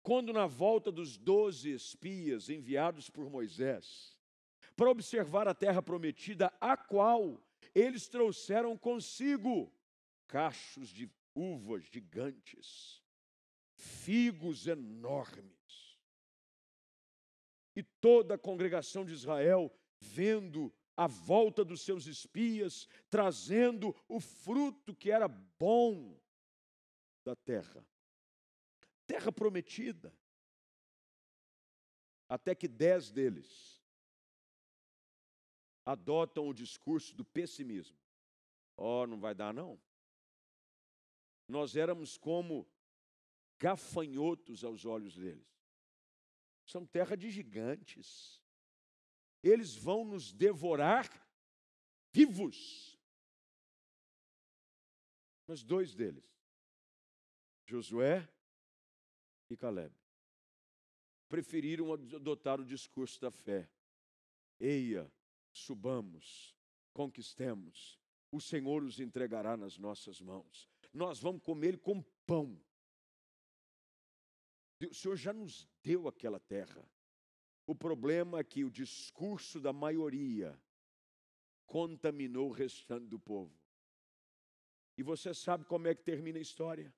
quando na volta dos 12 espias enviados por Moisés, para observar a terra prometida, a qual eles trouxeram consigo cachos de uvas gigantes, figos enormes. E toda a congregação de Israel, vendo a volta dos seus espias, trazendo o fruto que era bom da terra, terra prometida, até que 10 deles adotam o discurso do pessimismo. Não vai dar não. Nós éramos como gafanhotos aos olhos deles. São terra de gigantes. Eles vão nos devorar vivos. Mas 2 deles, Josué e Calebe, preferiram adotar o discurso da fé. Eia, subamos, conquistemos, o Senhor os entregará nas nossas mãos. Nós vamos comer ele com pão. O Senhor já nos deu aquela terra. O problema é que o discurso da maioria contaminou o restante do povo. E você sabe como é que termina a história?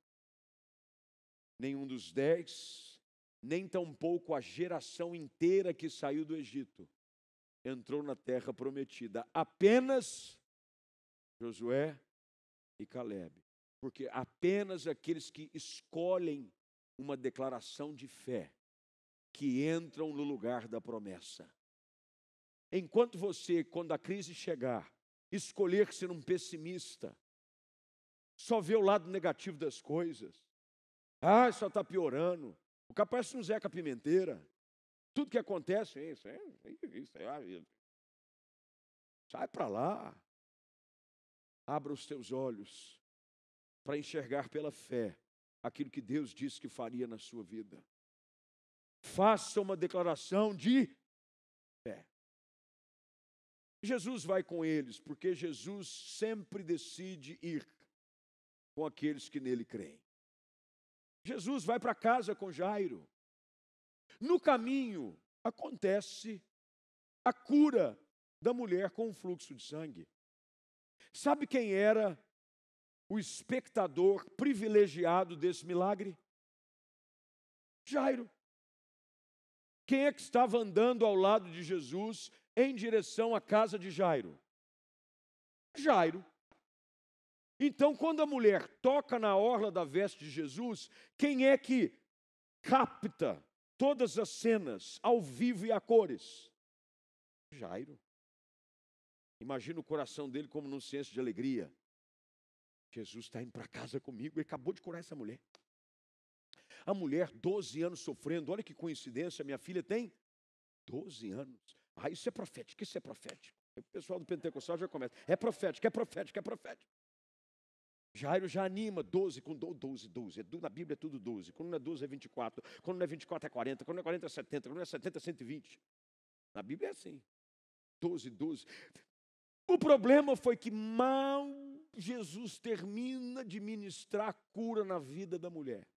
Nenhum dos 10, nem tampouco a geração inteira que saiu do Egito entrou na terra prometida. Apenas Josué e Calebe. Porque apenas aqueles que escolhem uma declaração de fé que entram no lugar da promessa. Enquanto você, quando a crise chegar, escolher ser um pessimista, só vê o lado negativo das coisas. Só está piorando. O cara parece um Zeca Pimenteira. Tudo que acontece é isso é a vida. Sai para lá. Abra os teus olhos para enxergar pela fé aquilo que Deus disse que faria na sua vida. Faça uma declaração de fé. Jesus vai com eles, porque Jesus sempre decide ir com aqueles que nele creem. Jesus vai para casa com Jairo. No caminho acontece a cura da mulher com um fluxo de sangue. Sabe quem era o espectador privilegiado desse milagre? Jairo. Quem é que estava andando ao lado de Jesus em direção à casa de Jairo? Jairo. Então, quando a mulher toca na orla da veste de Jesus, quem é que capta todas as cenas ao vivo e a cores? Jairo. Imagina o coração dele como num senso de alegria. Jesus está indo para casa comigo, ele acabou de curar essa mulher. A mulher, 12 anos sofrendo, olha que coincidência, minha filha tem 12 anos. Isso é profético, isso é profético. O pessoal do Pentecostal já começa, é profético, é profético, é profético. Jairo já anima, 12, com 12. Na Bíblia é tudo 12. Quando não é 12 é 24. Quando não é 24 é 40. Quando não é 40 é 70. Quando não é 70 é 120. Na Bíblia é assim. 12. O problema foi que mal Jesus termina de ministrar a cura na vida da mulher,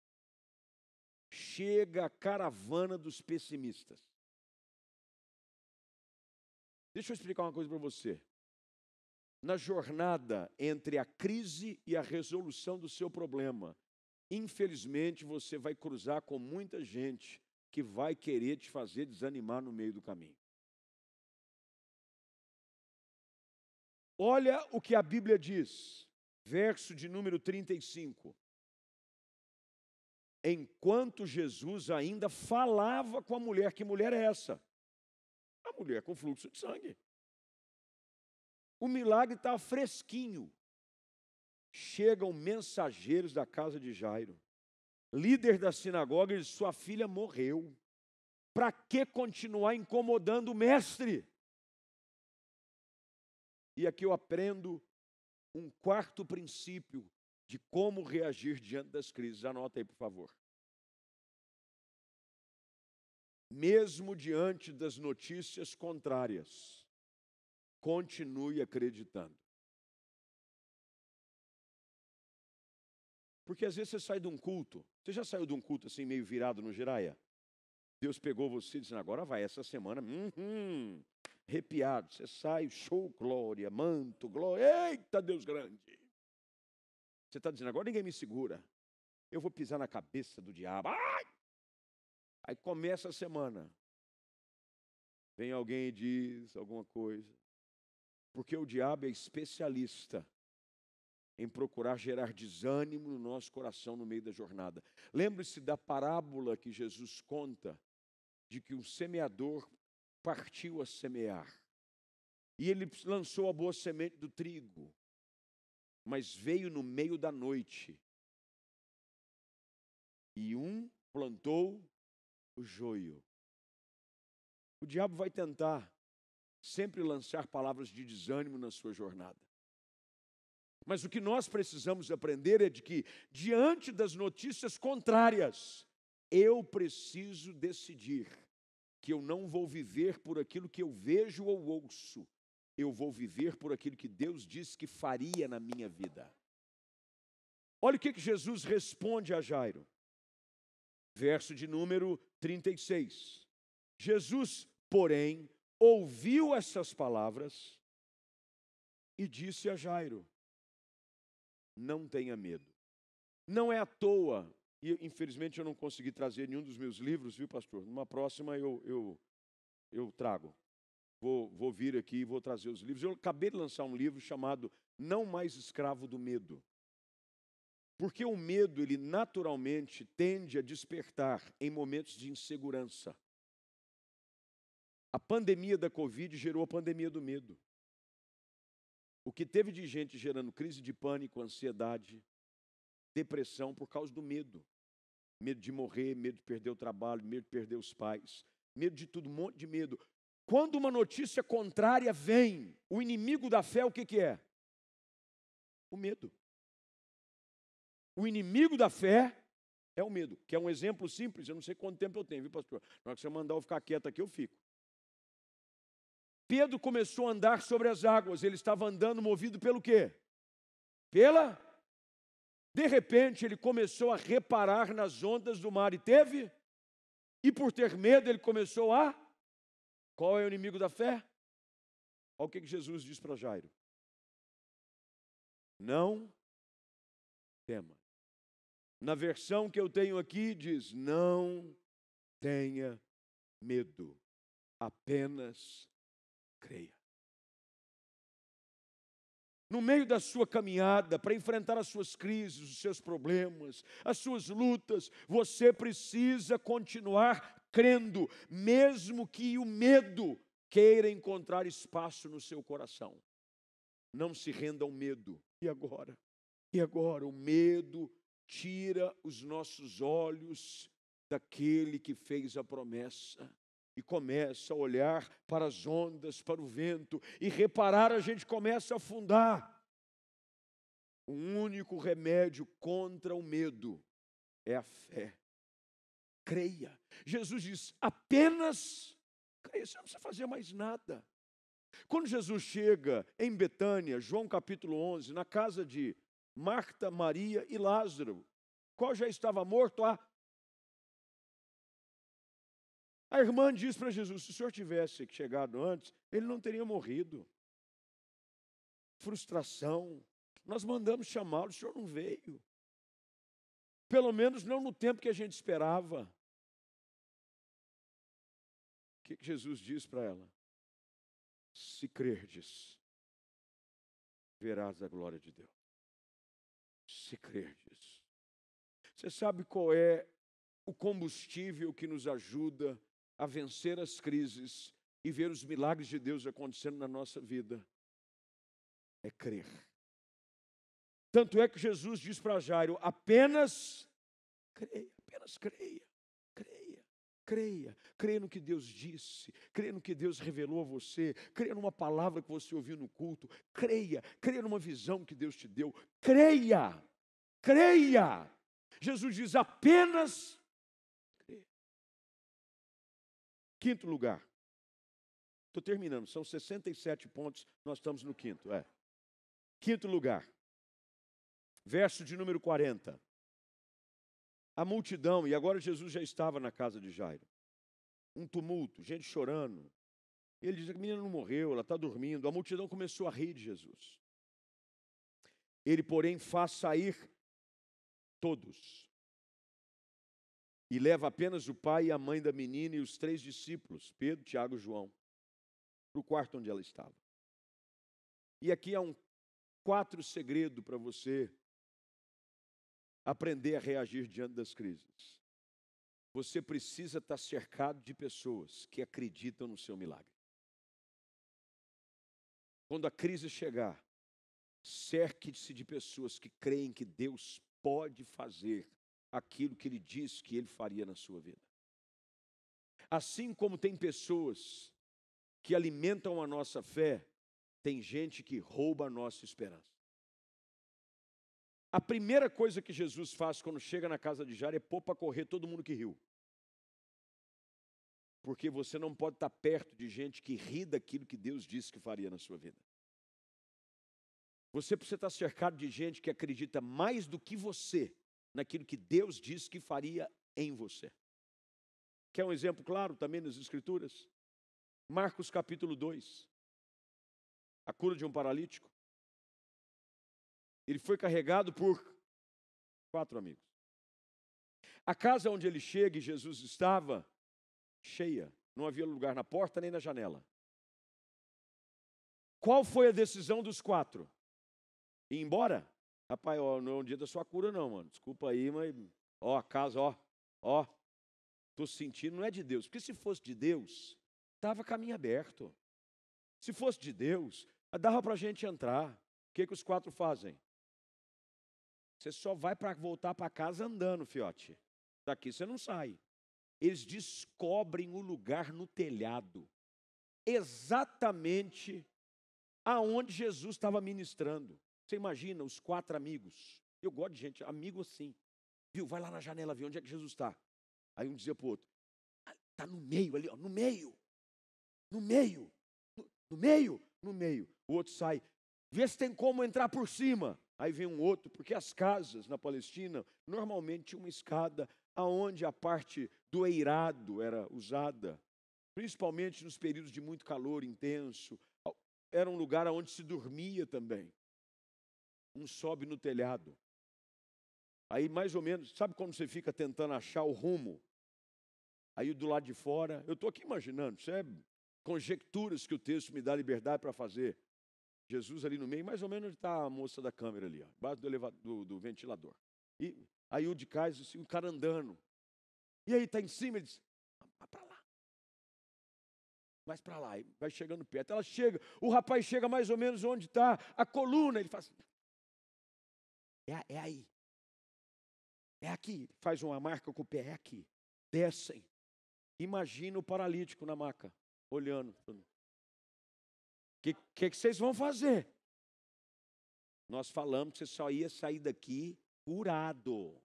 chega a caravana dos pessimistas. Deixa eu explicar uma coisa para você. Na jornada entre a crise e a resolução do seu problema, infelizmente você vai cruzar com muita gente que vai querer te fazer desanimar no meio do caminho. Olha o que a Bíblia diz, verso de número 35. Enquanto Jesus ainda falava com a mulher, que mulher é essa? A mulher com fluxo de sangue. O milagre estava fresquinho. Chegam mensageiros da casa de Jairo, líder da sinagoga, e diz: sua filha morreu. Para que continuar incomodando o mestre? E aqui eu aprendo um quarto princípio de como reagir diante das crises. Anota aí, por favor. Mesmo diante das notícias contrárias, continue acreditando. Porque às vezes você sai de um culto, você já saiu de um culto assim meio virado no giraia? Deus pegou você e disse: agora vai, essa semana, arrepiado, você sai, show, glória, manto, glória, eita Deus grande. Você está dizendo: agora ninguém me segura, eu vou pisar na cabeça do diabo. Ai! Aí começa a semana, vem alguém e diz alguma coisa, porque o diabo é especialista em procurar gerar desânimo no nosso coração no meio da jornada. Lembre-se da parábola que Jesus conta, de que um semeador partiu a semear. E ele lançou a boa semente do trigo, mas veio no meio da noite. E um plantou o joio. O diabo vai tentar sempre lançar palavras de desânimo na sua jornada. Mas o que nós precisamos aprender é de que, diante das notícias contrárias, eu preciso decidir que eu não vou viver por aquilo que eu vejo ou ouço, eu vou viver por aquilo que Deus disse que faria na minha vida. Olha o que Jesus responde a Jairo. Verso de número 36. Jesus, porém, ouviu essas palavras e disse a Jairo: não tenha medo. Não é à toa, e infelizmente eu não consegui trazer nenhum dos meus livros, viu, pastor? Numa próxima eu trago. Vou vir aqui e vou trazer os livros. Eu acabei de lançar um livro chamado Não Mais Escravo do Medo. Porque o medo, ele naturalmente tende a despertar em momentos de insegurança. A pandemia da Covid gerou a pandemia do medo. O que teve de gente gerando crise de pânico, ansiedade, depressão por causa do medo. Medo de morrer, medo de perder o trabalho, medo de perder os pais, medo de tudo, um monte de medo. Quando uma notícia contrária vem, o inimigo da fé, o que é? O medo. O inimigo da fé é o medo, que é um exemplo simples. Eu não sei quanto tempo eu tenho, viu, pastor? Na hora que você mandar eu ficar quieto aqui, eu fico. Pedro começou a andar sobre as águas. Ele estava andando movido pelo quê? De repente, ele começou a reparar nas ondas do mar e por ter medo, ele começou a... Qual é o inimigo da fé? Olha o que Jesus diz para Jairo. Não tema. Na versão que eu tenho aqui diz: não tenha medo, apenas creia. No meio da sua caminhada, para enfrentar as suas crises, os seus problemas, as suas lutas, você precisa continuar crendo, mesmo que o medo queira encontrar espaço no seu coração. Não se renda ao medo. E agora? E agora? O medo tira os nossos olhos daquele que fez a promessa e começa a olhar para as ondas, para o vento, e reparar, a gente começa a afundar. O único remédio contra o medo é a fé. Creia. Jesus diz: apenas creia, você não precisa fazer mais nada. Quando Jesus chega em Betânia, João capítulo 11, na casa de Marta, Maria e Lázaro, qual já estava morto há... A irmã diz para Jesus, se o senhor tivesse chegado antes, ele não teria morrido. Frustração. Nós mandamos chamá-lo, o senhor não veio. Pelo menos não no tempo que a gente esperava. O que Jesus diz para ela? Se crerdes, verás a glória de Deus. Se crerdes. Você sabe qual é o combustível que nos ajuda a vencer as crises e ver os milagres de Deus acontecendo na nossa vida? É crer. Tanto é que Jesus diz para Jairo, apenas creia, creia no que Deus disse, creia no que Deus revelou a você, creia numa palavra que você ouviu no culto, creia numa visão que Deus te deu, creia. Jesus diz apenas creia. Quinto lugar. Estou terminando, são 67 pontos, nós estamos no quinto. Quinto lugar. Verso de número 40. A multidão, e agora Jesus já estava na casa de Jairo. Um tumulto, gente chorando. Ele diz que a menina não morreu, ela está dormindo. A multidão começou a rir de Jesus. Ele, porém, faz sair todos. E leva apenas o pai e a mãe da menina e os 3 discípulos, Pedro, Tiago e João, para o quarto onde ela estava. E aqui há 4 segredos para você aprender a reagir diante das crises. Você precisa estar cercado de pessoas que acreditam no seu milagre. Quando a crise chegar, cerque-se de pessoas que creem que Deus pode fazer aquilo que Ele disse que Ele faria na sua vida. Assim como tem pessoas que alimentam a nossa fé, tem gente que rouba a nossa esperança. A primeira coisa que Jesus faz quando chega na casa de Jairo é pôr para correr todo mundo que riu. Porque você não pode estar perto de gente que ri daquilo que Deus disse que faria na sua vida. Você precisa estar cercado de gente que acredita mais do que você naquilo que Deus disse que faria em você. Quer um exemplo claro também nas Escrituras? Marcos capítulo 2. A cura de um paralítico. Ele foi carregado por 4 amigos. A casa onde ele chega e Jesus estava cheia. Não havia lugar na porta nem na janela. Qual foi a decisão dos 4? Ir embora? Rapaz, não é um dia da sua cura não, mano. Desculpa aí, mas... a casa, estou sentindo, não é de Deus. Porque se fosse de Deus, estava caminho aberto. Se fosse de Deus, dava para a gente entrar. O que os 4 fazem? Você só vai voltar para casa andando, fiote. Daqui você não sai. Eles descobrem o lugar no telhado. Exatamente aonde Jesus estava ministrando. Você imagina os 4 amigos. Eu gosto de gente, amigo assim. Viu, vai lá na janela ver onde é que Jesus está. Aí um dizia para o outro, está no meio ali, no meio. O outro sai, vê se tem como entrar por cima. Aí vem um outro, porque as casas na Palestina normalmente tinham uma escada aonde a parte do eirado era usada, principalmente nos períodos de muito calor intenso. Era um lugar onde se dormia também. Um sobe no telhado. Aí mais ou menos, sabe quando você fica tentando achar o rumo? Aí do lado de fora, eu estou aqui imaginando, isso é conjecturas que o texto me dá liberdade para fazer. Jesus ali no meio, mais ou menos onde está a moça da câmera ali, embaixo do ventilador. E aí o de cá, assim, o cara andando. E aí está em cima, ele diz, vai para lá. Mais para lá, vai chegando perto. Ela chega, o rapaz chega mais ou menos onde está a coluna. Ele faz assim, é aí. É aqui. Faz uma marca com o pé, é aqui. Descem. Imagina o paralítico na maca, olhando. O que vocês vão fazer? Nós falamos que você só ia sair daqui curado.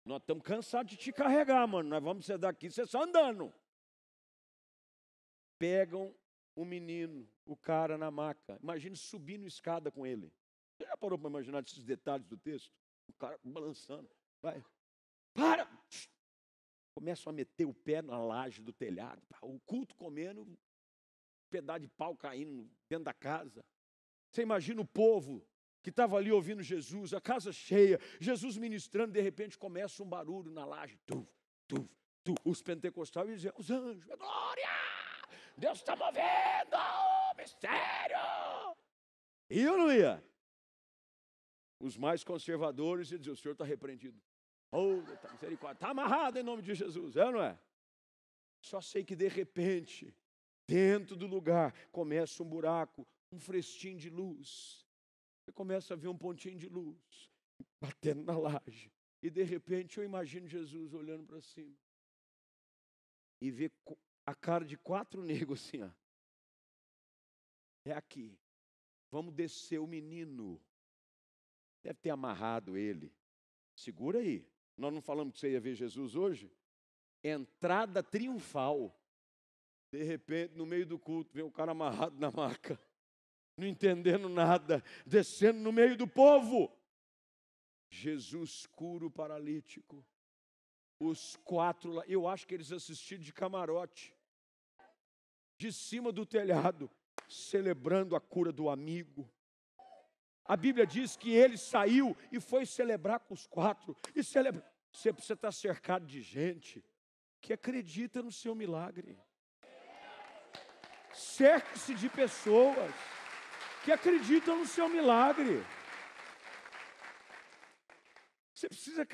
Nós estamos cansados de te carregar, mano. Nós vamos sair daqui, você só andando. Pegam um menino, o cara na maca. Imagine subindo escada com ele. Você já parou para imaginar esses detalhes do texto? O cara balançando. Vai, para! Começam a meter o pé na laje do telhado. O culto comendo, um pedaço de pau caindo dentro da casa. Você imagina o povo que estava ali ouvindo Jesus, a casa cheia, Jesus ministrando, de repente começa um barulho na laje. Os pentecostais diziam, os anjos, glória! Deus está movendo, mistério! E eu não ia. Os mais conservadores iam dizer, o senhor está repreendido. Oh, misericórdia, está amarrado em nome de Jesus, é ou não é? Só sei que de repente, dentro do lugar, começa um buraco, um frestinho de luz. Você começa a ver um pontinho de luz, batendo na laje. E de repente eu imagino Jesus olhando para cima. E vê a cara de 4 negros assim, ó. É aqui. Vamos descer o menino. Deve ter amarrado ele. Segura aí. Nós não falamos que você ia ver Jesus hoje? Entrada triunfal. De repente, no meio do culto, vem o cara amarrado na maca. Não entendendo nada. Descendo no meio do povo. Jesus cura o paralítico. Os 4 lá, eu acho que eles assistiram de camarote. De cima do telhado. Celebrando a cura do amigo. A Bíblia diz que ele saiu e foi celebrar com os 4. E celebra. Você precisa estar cercado de gente que acredita no seu milagre. Cerque-se de pessoas que acreditam no seu milagre. Você precisa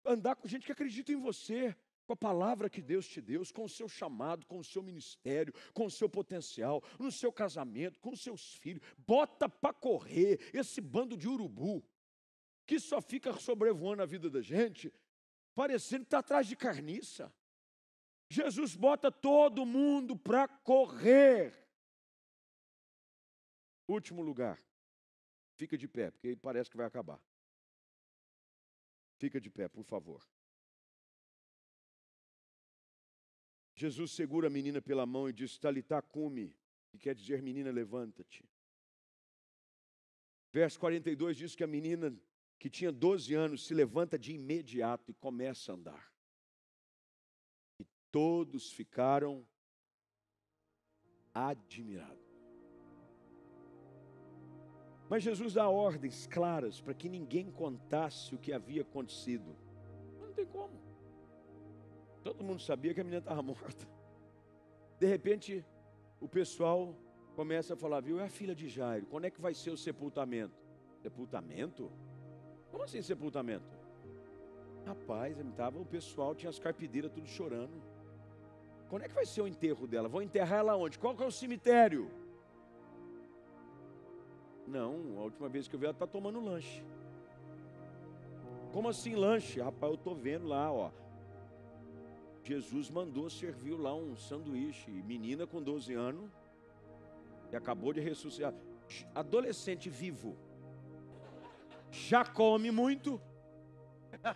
andar com gente que acredita em você, com a palavra que Deus te deu, com o seu chamado, com o seu ministério, com o seu potencial, no seu casamento, com os seus filhos. Bota para correr esse bando de urubu que só fica sobrevoando a vida da gente, parecendo que está atrás de carniça. Jesus bota todo mundo para correr. Último lugar. Fica de pé, porque parece que vai acabar. Fica de pé, por favor. Jesus segura a menina pela mão e diz, Talitá cumi, que quer dizer, menina, levanta-te. Verso 42 diz que a menina, que tinha 12 anos, se levanta de imediato e começa a andar. E todos ficaram admirados. Mas Jesus dá ordens claras para que ninguém contasse o que havia acontecido. Não tem como. Todo mundo sabia que a menina estava morta. De repente, o pessoal começa a falar, viu, é a filha de Jairo, quando é que vai ser o sepultamento? Sepultamento? Como assim sepultamento? Rapaz, o pessoal tinha as carpideiras tudo chorando. Quando é que vai ser o enterro dela? Vão enterrar ela onde? Qual que é o cemitério? Não, a última vez que eu vi ela está tomando lanche. Como assim lanche? Rapaz, eu estou vendo lá, ó. Jesus mandou, serviu lá um sanduíche. Menina com 12 anos, que acabou de ressuscitar. Adolescente vivo, já come muito.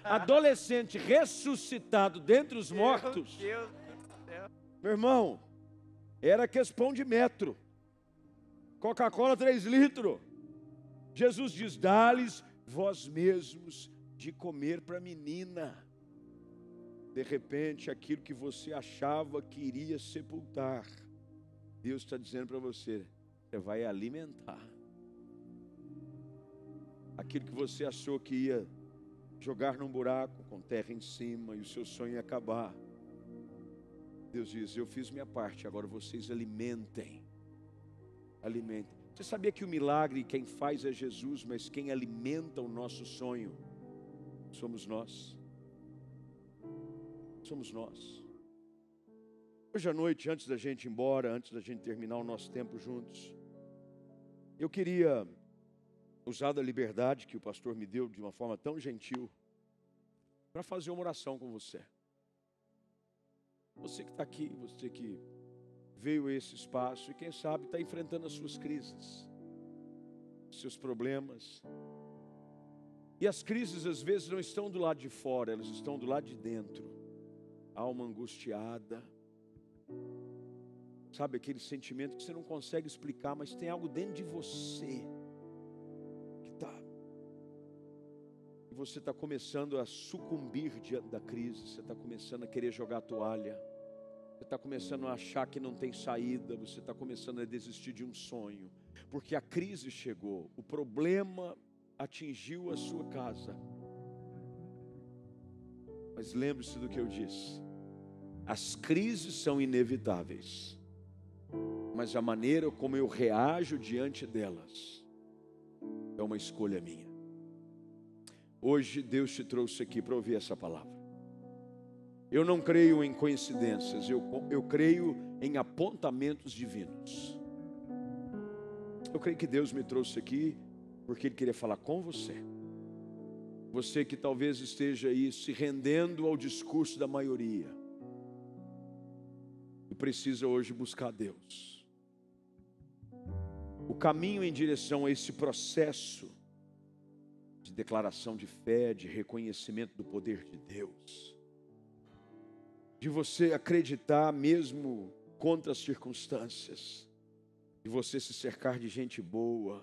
Adolescente ressuscitado dentre os mortos. Meu Deus do céu. Meu irmão, era questão de metro. Coca-Cola 3 litros. Jesus diz, dá-lhes vós mesmos de comer para a menina. De repente, aquilo que você achava que iria sepultar, Deus está dizendo para você, você vai alimentar. Aquilo que você achou que ia jogar num buraco com terra em cima e o seu sonho ia acabar. Deus diz, eu fiz minha parte, agora vocês alimentem. Alimentem. Você sabia que o milagre quem faz é Jesus, mas quem alimenta o nosso sonho somos nós. Somos nós. Hoje à noite, antes da gente ir embora, antes da gente terminar o nosso tempo juntos, eu queria usar da liberdade que o pastor me deu de uma forma tão gentil para fazer uma oração com você. Você que está aqui, você que veio a esse espaço e quem sabe está enfrentando as suas crises, seus problemas. E as crises às vezes não estão do lado de fora, elas estão do lado de dentro. Alma angustiada. Sabe aquele sentimento que você não consegue explicar, mas tem algo dentro de você que você está começando a sucumbir diante da crise, você está começando a querer jogar a toalha, você está começando a achar que não tem saída, você está começando a desistir de um sonho, porque a crise chegou, o problema atingiu a sua casa. Mas lembre-se do que eu disse, as crises são inevitáveis, mas a maneira como eu reajo diante delas é uma escolha minha. Hoje Deus te trouxe aqui para ouvir essa palavra. Eu não creio em coincidências, eu creio em apontamentos divinos. Eu creio que Deus me trouxe aqui porque Ele queria falar com você. Você que talvez esteja aí se rendendo ao discurso da maioria e precisa hoje buscar Deus. O caminho em direção a esse processo de declaração de fé, de reconhecimento do poder de Deus, de você acreditar mesmo contra as circunstâncias, de você se cercar de gente boa,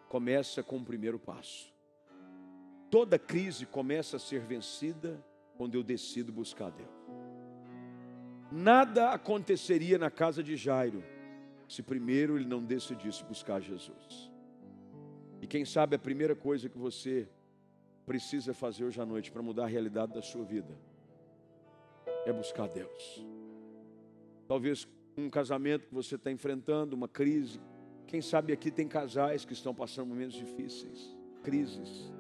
começa com o primeiro passo. Toda crise começa a ser vencida quando eu decido buscar Deus. Nada aconteceria na casa de Jairo se primeiro ele não decidisse buscar Jesus. E quem sabe a primeira coisa que você precisa fazer hoje à noite para mudar a realidade da sua vida é buscar Deus. Talvez um casamento que você está enfrentando, uma crise. Quem sabe aqui tem casais que estão passando momentos difíceis, crises.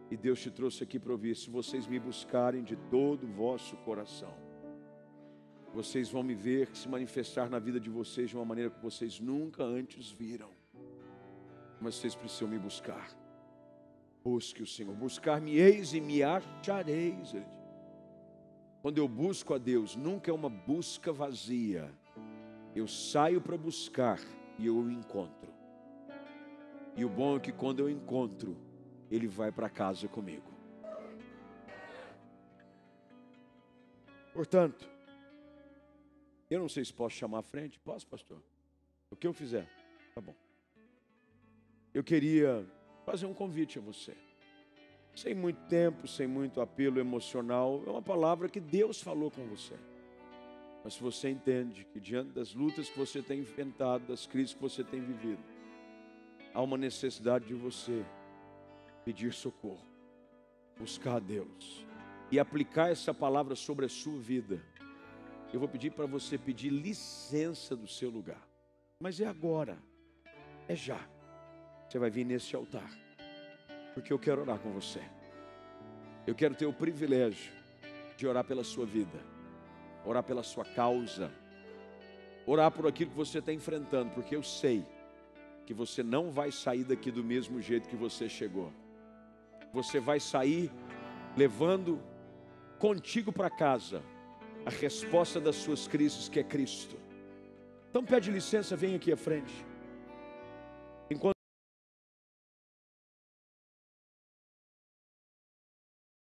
E Deus te trouxe aqui para ouvir: se vocês me buscarem de todo o vosso coração, vocês vão me ver se manifestar na vida de vocês de uma maneira que vocês nunca antes viram. Mas vocês precisam me buscar. Busque o Senhor. Buscar-me-eis e me achareis. Ele diz. Quando eu busco a Deus, nunca é uma busca vazia. Eu saio para buscar e eu o encontro. E o bom é que quando eu encontro, Ele vai para casa comigo. Portanto, eu não sei se posso chamar à frente. Posso, pastor? O que eu fizer, tá bom. Eu queria fazer um convite a você. Sem muito tempo, sem muito apelo emocional, é uma palavra que Deus falou com você. Mas se você entende que diante das lutas que você tem enfrentado, das crises que você tem vivido, há uma necessidade de você pedir socorro, buscar a Deus e aplicar essa palavra sobre a sua vida, eu vou pedir para você pedir licença do seu lugar. Mas é agora, é já. Você vai vir nesse altar, porque eu quero orar com você. Eu quero ter o privilégio de orar pela sua vida, orar pela sua causa, orar por aquilo que você está enfrentando, porque eu sei que você não vai sair daqui do mesmo jeito que você chegou. Você vai sair levando contigo para casa a resposta das suas crises, que é Cristo. Então pede licença, vem aqui à frente.